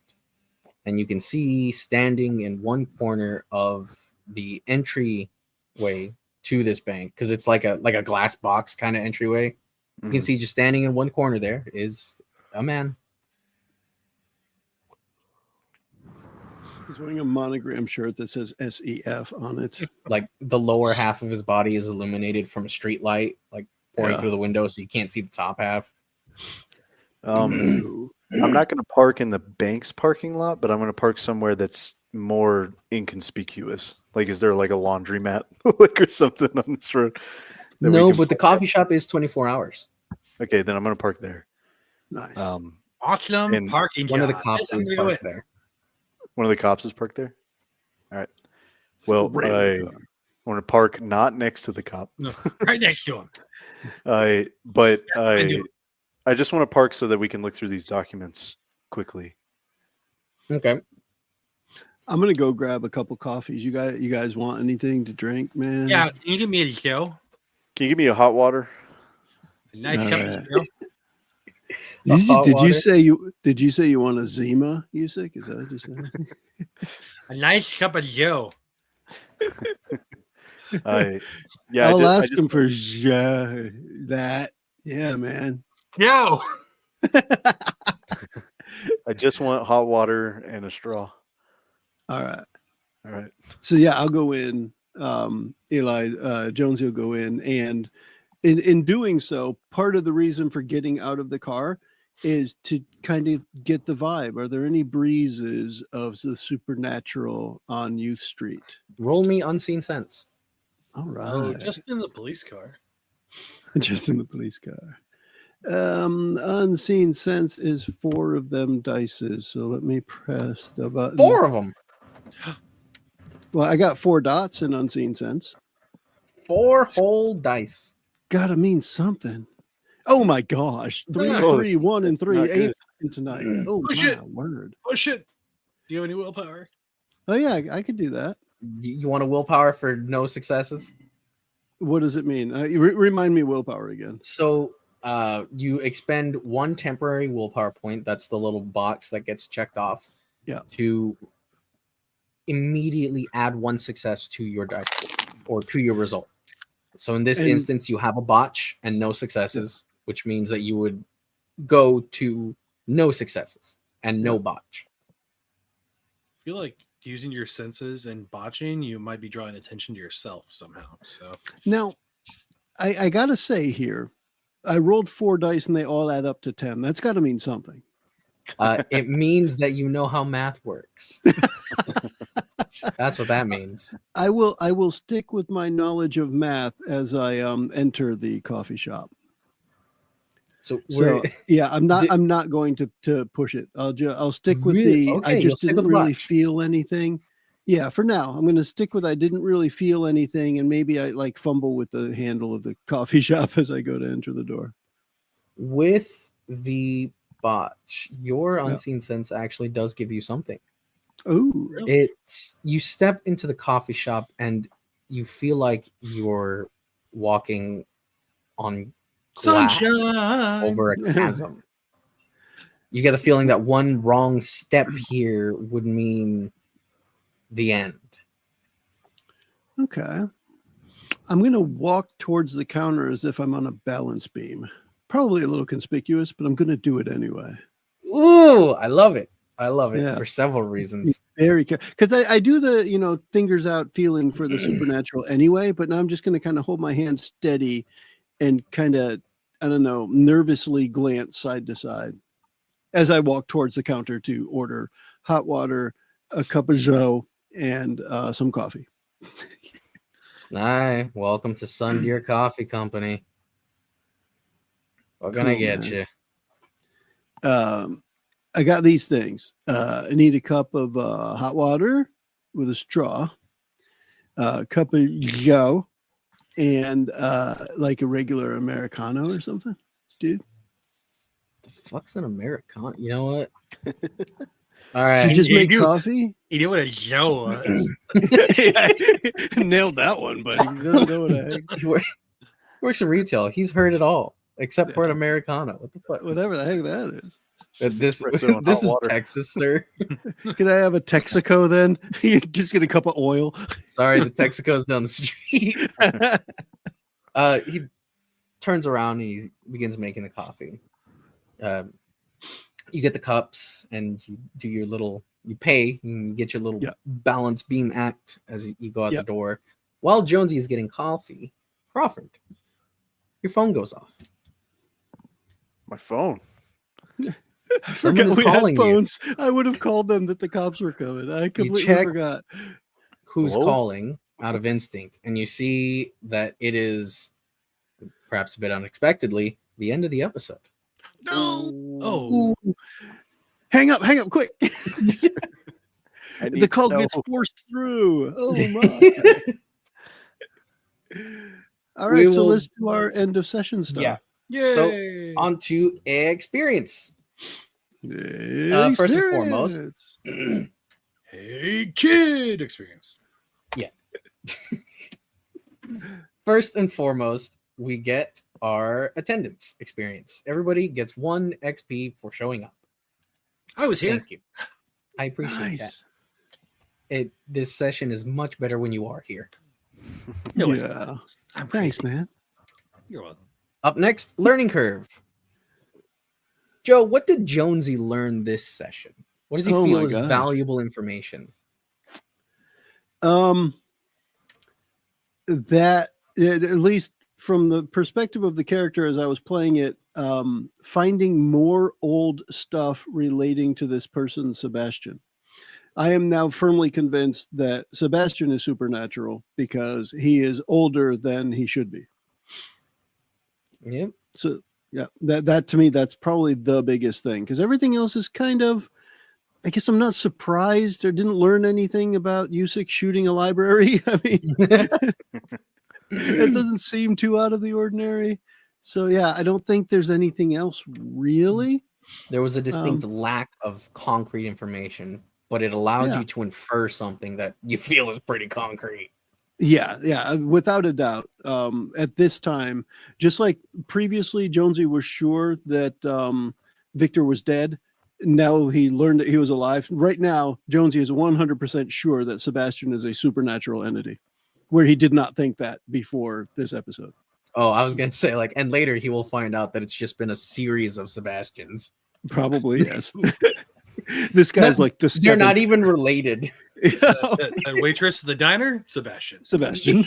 And you can see standing in one corner of the entryway to this bank, because it's like a glass box kind of entryway. Mm-hmm. You can see just standing in one corner there is a man. He's wearing a monogram shirt that says SEF on it. Like the lower half of his body is illuminated from a street light, like pouring through the window, so you can't see the top half. I'm not going to park in the bank's parking lot, but I'm going to park somewhere that's more inconspicuous. Like, is there like a laundromat like or something on this road? No, but the coffee shop is 24 hours. Okay, then I'm going to park there. Nice. Awesome parking. One of the cops is parked there. One of the cops is parked there? All right. Well, I want to park not next to the cop. No, right next to him. I just want to park so that we can look through these documents quickly. Okay. I'm gonna go grab a couple coffees. You guys want anything to drink, man? Yeah, can you give me a show? Can you give me a hot water? A nice cup of show. Did you say you want a Zima, Yusik? Is that what you said? A nice cup of Joe. I'll ask him for that. Yeah, man. No. I just want hot water and a straw. All right. So yeah, I'll go in. Eli Jones will go in, and in doing so, part of the reason for getting out of the car is to kind of get the vibe. Are there any breezes of the supernatural on Youth Street? Roll me unseen sense. All right. Oh, just in the police car. Just in the police car. Unseen sense is 4 of them dices. So let me press the button. 4 of them. Well, I got 4 dots in unseen sense. 4 whole dice. Gotta mean something. Oh my gosh. 3, 1, and 3. 8 tonight. Oh my word. Oh shit. Do you have any willpower? Oh yeah, I could do that. You want a willpower for no successes? What does it mean? Remind me willpower again. So you expend 1 temporary willpower point. That's the little box that gets checked off. Yeah. To immediately add 1 success to your dice or to your result. So in this instance, you have a botch and no successes, which means that you would go to no successes and no botch. I feel like using your senses and botching, you might be drawing attention to yourself somehow. So now, I gotta say here, I rolled 4 dice and they all add up to 10. That's got to mean something. It means that you know how math works. That's what that means. I will stick with my knowledge of math as I enter the coffee shop. So yeah, I'm not going to push it. I'll stick with I just didn't really feel anything. Yeah, for now I'm going to stick with I didn't really feel anything, and maybe I like fumble with the handle of the coffee shop as I go to enter the door. With the botch. Your unseen sense actually does give you something. Oh, It's you step into the coffee shop and you feel like you're walking on glass Sunshine over a chasm. You get the feeling that one wrong step here would mean the end. okay. I'm going to walk towards the counter as if I'm on a balance beam. Probably a little conspicuous, but I'm going to do it anyway. Ooh, I love it. I love it Yeah. for several reasons. Very careful. Because I do the, fingers out feeling for the supernatural anyway, but now I'm just going to kind of hold my hand steady and kind of, I don't know, nervously glance side to side as I walk towards the counter to order hot water, a cup of joe, and some coffee. Hi, welcome to Sun Deer Coffee Company. What can I Cool, get man. you? I got these things. I need a cup of hot water with a straw, a cup of joe, and like a regular Americano or something, dude. The fuck's an Americano? You know what? All right. You just You make do. coffee? You know what a Joe was? Nailed that one, buddy. He doesn't know what the heck. He works in retail. He's heard it all except for an Americano. What the fuck? Whatever the heck that is. This espresso and this hot is water. Texas, sir. Can I have a Texaco then? You just get a cup of oil. Sorry, the Texaco's down the street. He turns around and he begins making the coffee. You get the cups and you do your little, you pay and you get your little balance beam act as you go out the door. While Jonesy is getting coffee, Crawford, your phone goes off. My phone. I Someone forgot is we had calling you. phones. I would have called them that the cops were coming. I completely check- forgot. Who's Hello? calling out of instinct, and you see that it is, perhaps a bit unexpectedly, the end of the episode. No. Oh, Ooh. Hang up, quick. I need The call to know. gets forced through. Oh my. All right, We so will- let's do our end of session stuff. Yeah. yay! On to experience. First and foremost, Hey, kid experience. First and foremost, we get our attendance experience. Everybody gets 1 XP for showing up. I was here. Thank you. I appreciate Nice. that. This session is much better when you are here. No, it's Yeah. I'm Thanks, crazy. man. You're welcome. Up next, learning curve. Joe, what did Jonesy learn this session? What does he Oh feel my is God. valuable information? That at least from the perspective of the character as I was playing it, finding more old stuff relating to this person, Sebastian. I am now firmly convinced that Sebastian is supernatural because he is older than he should be. Yep. So yeah, that to me, that's probably the biggest thing because everything else is kind of, I guess I'm not surprised or didn't learn anything about Usyk shooting a library. I mean, it doesn't seem too out of the ordinary. So yeah, I don't think there's anything else really. There was a distinct lack of concrete information, but it allowed Yeah. you to infer something that you feel is pretty concrete. Yeah, without a doubt. At this time, just like previously, Jonesy was sure that Victor was dead. Now he learned that he was alive. Right now, Jonesy is 100% sure that Sebastian is a supernatural entity, where he did not think that before this episode. Oh, I was going to say, and later he will find out that it's just been a series of Sebastians. Probably, yes. This guy's like the They're not seventh. even related. That waitress at the diner, Sebastian. Sebastian.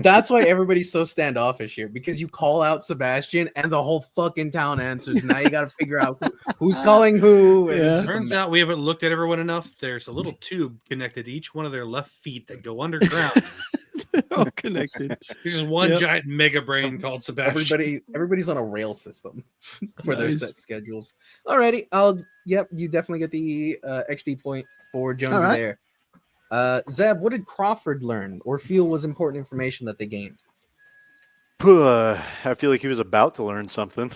That's why everybody's so standoffish here, because you call out Sebastian and the whole fucking town answers. Now you got to figure out who's calling who. and it's Yeah. just a Turns mess. out we haven't looked at everyone enough. There's a little tube connected to each one of their left feet that go underground. They're all connected. There's just one Yep. giant mega brain called Sebastian. Everybody's on a rail system for their Nice. set schedules. Alrighty, you definitely get the XP point for Jonesy All right. there. Zeb, what did Crawford learn or feel was important information that they gained? I feel like he was about to learn something.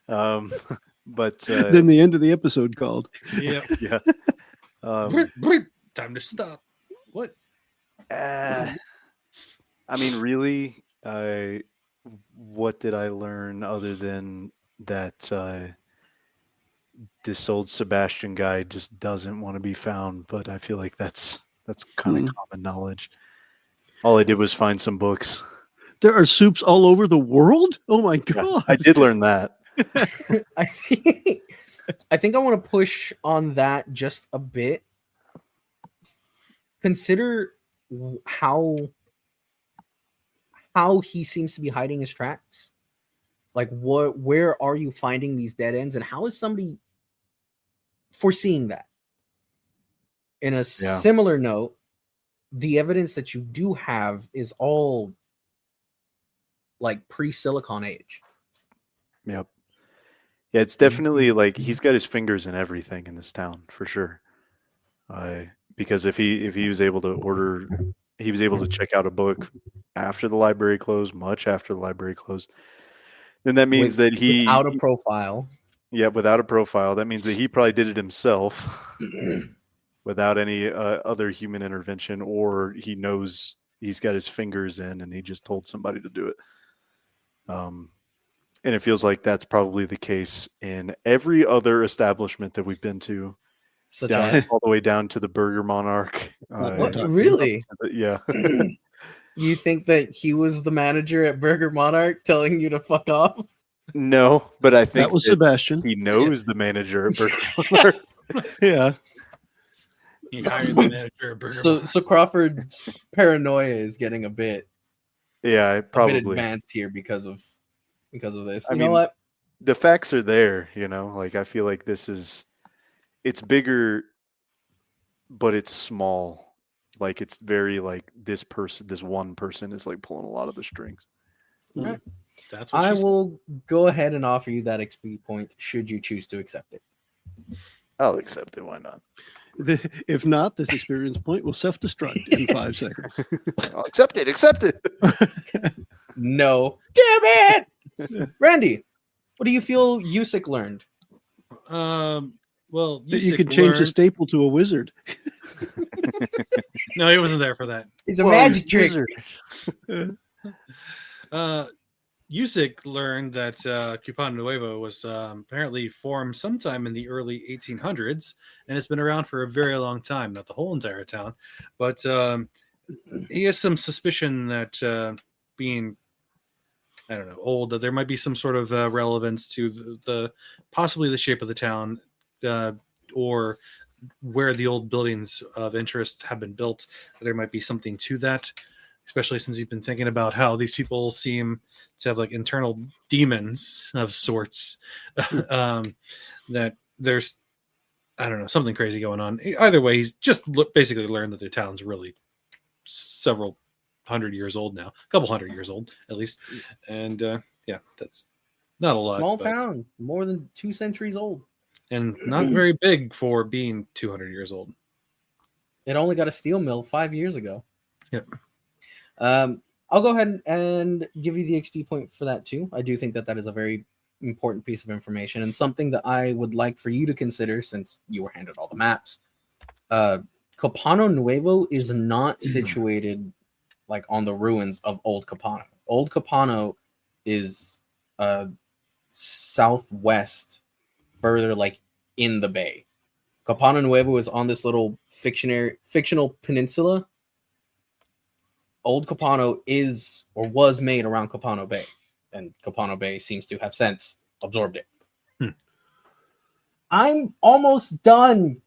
But Then the end of the episode called. Yeah. yeah. Time to stop. What? I mean, really, what did I learn other than that this old Sebastian guy just doesn't want to be found? But I feel like that's kind of common knowledge. All I did was find some books. There are soups all over the world? Oh my god. I did learn that. I think I want to push on that just a bit. Consider how he seems to be hiding his tracks. Like, where are you finding these dead ends, and how is somebody foreseeing that? In a similar note, the evidence that you do have is all like pre-Silicon Age. Yep. Yeah, it's definitely like he's got his fingers in everything in this town for sure. Because if he was able to check out a book after the library closed, much after the library closed, then that means that without a profile. Yeah, without a profile, that means that he probably did it himself without any other human intervention, or he knows he's got his fingers in and he just told somebody to do it. And it feels like that's probably the case in every other establishment that we've been to, such as all the way down to the Burger Monarch. What, really? Yeah. You think that he was the manager at Burger Monarch telling you to fuck off? No, but I think that was Sebastian. He knows the manager at Burger Monarch. Yeah. He hired the manager at Burger Monarch. So Crawford's paranoia is getting a bit probably advanced here because of this. I You mean, know what? The facts are there, like I feel like it's bigger, but it's small. Like it's very like this one person is like pulling a lot of the strings. All right. That's what I will go ahead and offer you that XP point should you choose to accept it. I'll accept it. Why not? If not, this experience point will self-destruct in 5 seconds. I'll accept it. Accept it. No. Damn it! Randy, what do you feel Yusik learned? Well, that you could change the staple to a wizard. No, he wasn't there for that. It's a magic trick. Yusik learned that Copano Nuevo was apparently formed sometime in the early 1800s, and it's been around for a very long time. Not the whole entire town, but he has some suspicion that being, I don't know, old, that there might be some sort of relevance to the possibly the shape of the town, or where the old buildings of interest have been built. There might be something to that, especially since he's been thinking about how these people seem to have like internal demons of sorts. That there's, I don't know, something crazy going on. Either way, he's just basically learned that the town's really several hundred years old now, a couple hundred years old at least. And yeah, that's not a lot. Small town, more than 2 centuries old. And not very big for being 200 years old. It only got a steel mill 5 years ago. Yep. I'll go ahead and give you the XP point for that too. I do think that is a very important piece of information and something that I would like for you to consider since you were handed all the maps. Copano Nuevo is not situated like on the ruins of Old Copano. Old Copano is southwest, further like in the bay. Copano Nuevo is on this little fictional peninsula. Old Copano is or was made around Copano Bay, and Copano Bay seems to have since absorbed it. I'm almost done.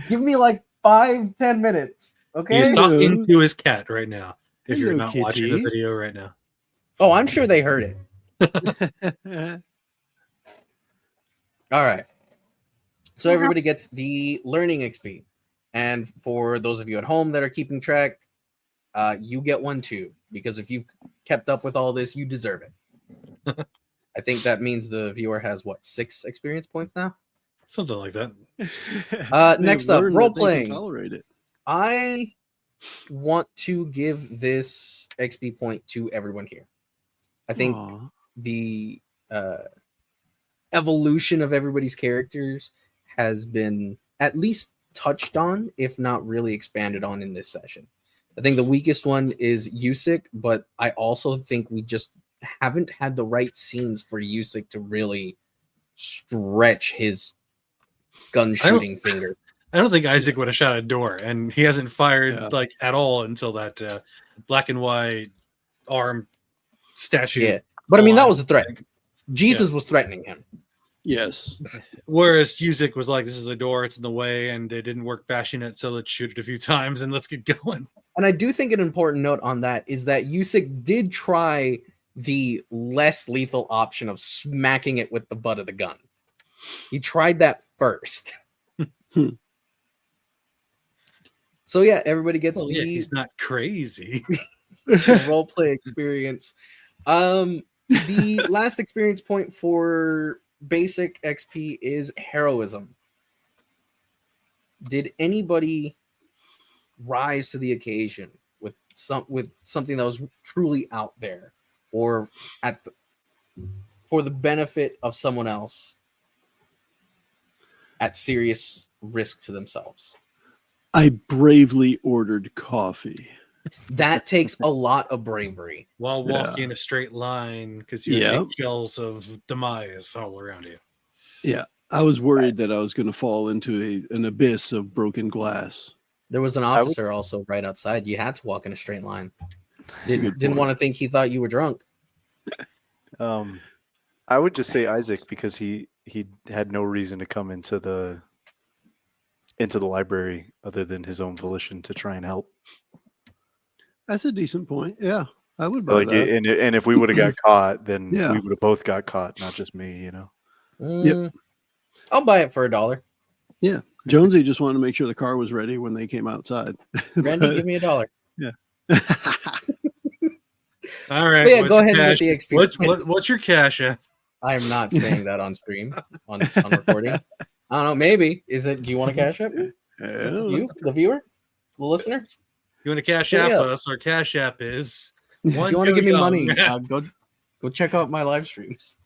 Give me like 5-10 minutes. Okay. He's talking to his cat right now. If Hello, you're not kitty. watching the video right now. Oh, I'm sure they heard it. All right. So everybody gets the learning XP. And for those of you at home that are keeping track, you get one too. Because if you've kept up with all this, you deserve it. I think that means the viewer has, 6 experience points now? Something like that. Next up, role-playing. Tolerate it. I want to give this XP point to everyone here. I think the evolution of everybody's characters has been at least touched on, if not really expanded on in this session. I think the weakest one is Yusik, but I also think we just haven't had the right scenes for Yusik to really stretch his gun shooting finger. I don't think Isaac would have shot a door, and he hasn't fired like at all until that black and white arm statue. Yeah, but I mean that was a threat. Jesus was threatening him. Yes. Whereas Yusik was like, "This is a door; it's in the way," and it didn't work bashing it, so let's shoot it a few times and let's get going. And I do think an important note on that is that Yusik did try the less lethal option of smacking it with the butt of the gun. He tried that first. So yeah, everybody gets he's not crazy. role play experience. The last experience point for basic XP is heroism. Did anybody rise to the occasion with something that was truly out there, or for the benefit of someone else at serious risk to themselves? I bravely ordered coffee. That takes a lot of bravery. While walking in a straight line because you have shells of demise all around you. Yeah. I was worried that I was going to fall into an abyss of broken glass. There was an officer also right outside. You had to walk in a straight line. Didn't want to think he thought you were drunk. I would just say Isaac because he had no reason to come into the library other than his own volition to try and help. That's a decent point. Yeah, I would buy that. And if we would have got caught, then we would have both got caught, not just me. Yep. I'll buy it for $1. Yeah. Jonesy just wanted to make sure the car was ready when they came outside. Randy, give me $1. Yeah. All right. But yeah, go ahead and get the experience. What's your cash app? I am not saying that on stream, on recording. I don't know. Maybe. Do you want to cash app me? You, the viewer? The listener? You want to cash app us? Our cash app is. If you want to give me money, go check out my live streams.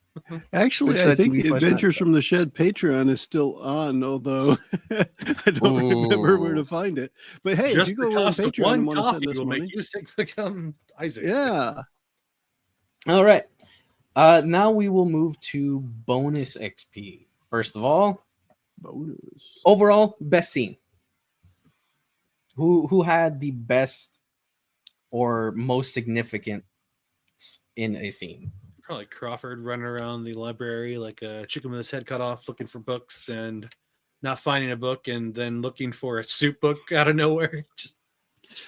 Actually, I think the Adventures from the Shed Patreon is still on, although I don't remember where to find it. But hey, just if you go on Patreon and want to send us money, make you become Isaac. Yeah. All right. Now we will move to bonus XP. First of all, bonus. Overall, best scene. Who had the best or most significant in a scene? Probably Crawford running around the library like a chicken with his head cut off, looking for books and not finding a book, and then looking for a soup book out of nowhere.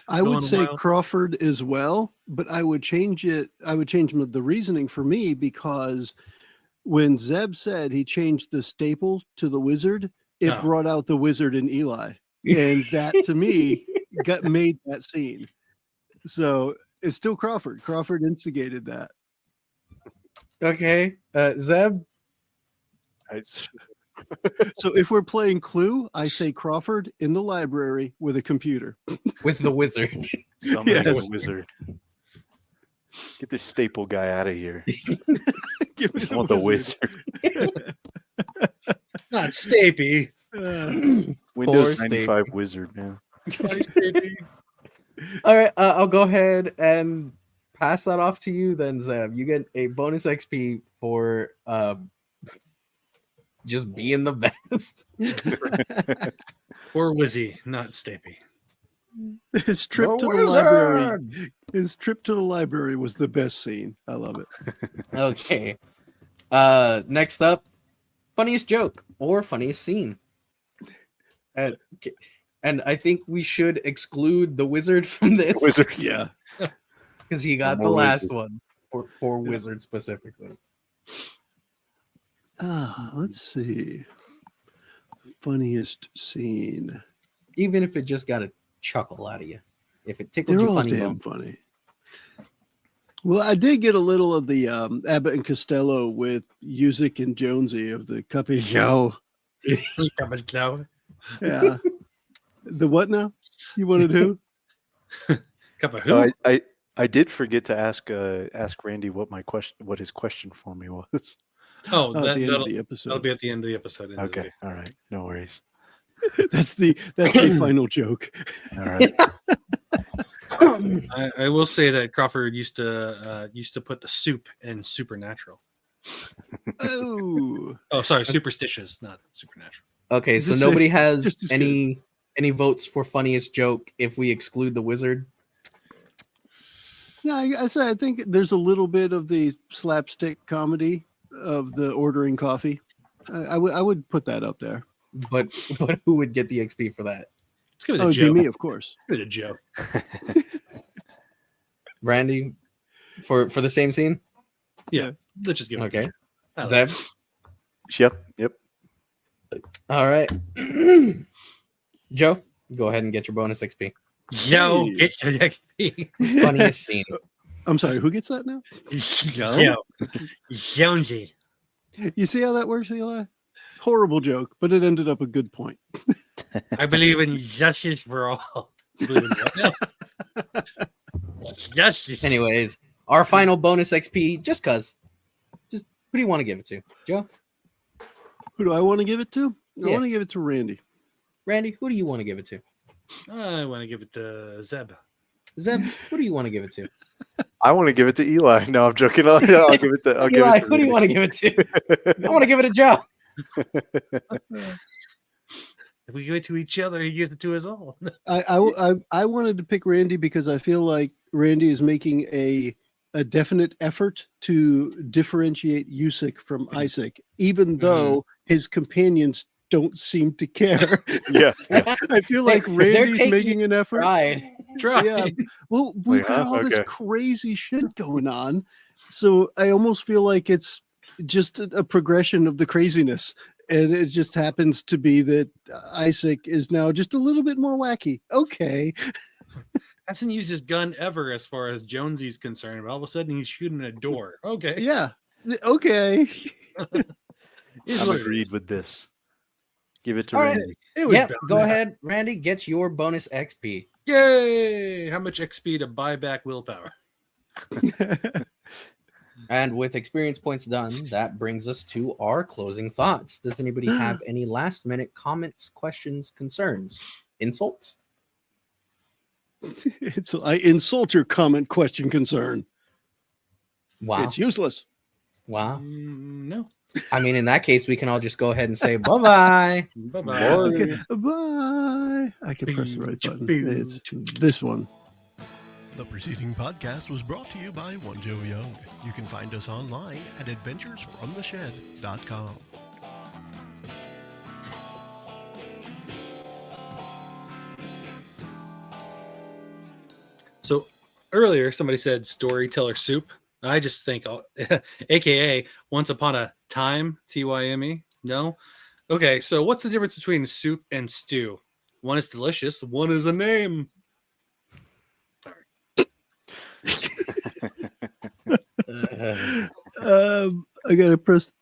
I would say Crawford as well, but I would change it. I would change the reasoning for me, because when Zeb said he changed the staple to the wizard, it brought out the wizard in Eli. And that to me made that scene. So it's still Crawford. Crawford instigated that. Okay. Zeb? So if we're playing Clue, I say Crawford in the library with a computer. With the wizard. Somebody the wizard. Get this staple guy out of here. I want the wizard. Not Stapy. Windows 95 wizard, man. All right, I'll go ahead and pass that off to you then, Zeb. You get a bonus XP for just being the best. For Wizzy, not Stapy. His trip to the library. His trip to the library was the best scene. I love it. Okay. Next up, funniest joke or funniest scene. And I think we should exclude the wizard from this. Wizard, yeah. Because he got the last one for wizard specifically. Let's see. Funniest scene. Even if it just got a chuckle out of you. If it tickled They're you all funny. Damn funny. Well, I did get a little of the Abbott and Costello with Yuzik and Jonesy of the Capillo. Yeah. The what now? You wanted who? Cup of who? I did forget to ask Randy what his question for me was. Oh, at the end of that'll, the that'll episode. be at the end of the episode. Okay. All right. No worries. That's the final joke. All right. I will say that Crawford used to put the soup in supernatural. Oh, Sorry, superstitious, not supernatural. Okay, so Just nobody just has as good. any votes for funniest joke if we exclude the wizard. no, I think there's a little bit of the slapstick comedy of the ordering coffee. I would put that up there. But who would get the XP for that? Let's give it Oh, a it'd Joe. be me, of course. Give it a Joe. Randy, for the same scene? Yeah, let's just give it. Okay. A Joe. I like Zeb? Yep. All right. Joe, go ahead and get your bonus XP. it. Yo, Hey. get your XP. Funniest scene. I'm sorry, who gets that now? Yo, Jonesy. You see how that works, Eli? Horrible joke, but it ended up a good point. I believe in justice for all. Justice. Anyways, our final bonus XP, just cuz. Just who do you want to give it to? Joe? Who do I want to give it to? I Yeah. want to give it to Randy. Randy, who do you want to give it to? I want to give it to Zeb. Zeb, who do you want to give it to? I want to give it to Eli. No, I'm joking. I'll give it to. I'll give Eli, it to who do you want to give it to? I want to give it to Joe. If we give it to each other, he gives it to us all. I wanted to pick Randy because I feel like Randy is making a definite effort to differentiate Usyk from Isaac, even though his companions don't seem to care. Yeah. I feel like They're Randy's taking making an effort. Right. Try. Yeah. Well, we've Like, got all this okay. crazy shit going on. So I almost feel like it's just a progression of the craziness. And it just happens to be that Isaac is now just a little bit more wacky. Okay. Hasn't used his gun ever as far as Jonesy's concerned, but all of a sudden he's shooting a door. Okay. Yeah. Okay. Is I'm what it agreed is. with this. Give it to All right. Randy. It was Yep, bound go to ahead. Randy, get your bonus XP. Yay! How much XP to buy back willpower? And with experience points done, that brings us to our closing thoughts. Does anybody have any last minute comments, questions, concerns, insults? I insult your comment, question, concern. Wow. It's useless. Wow. No. I mean, in that case, we can all just go ahead and say bye-bye. Bye-bye. Okay. Bye. I can press the right button. It's this one. The preceding podcast was brought to you by One Joe Young. You can find us online at adventuresfromtheshed.com. So earlier, somebody said storyteller soup. I just think, AKA Once Upon a Time, TYME. No? Okay, so what's the difference between soup and stew? One is delicious, one is a name. Sorry. I gotta press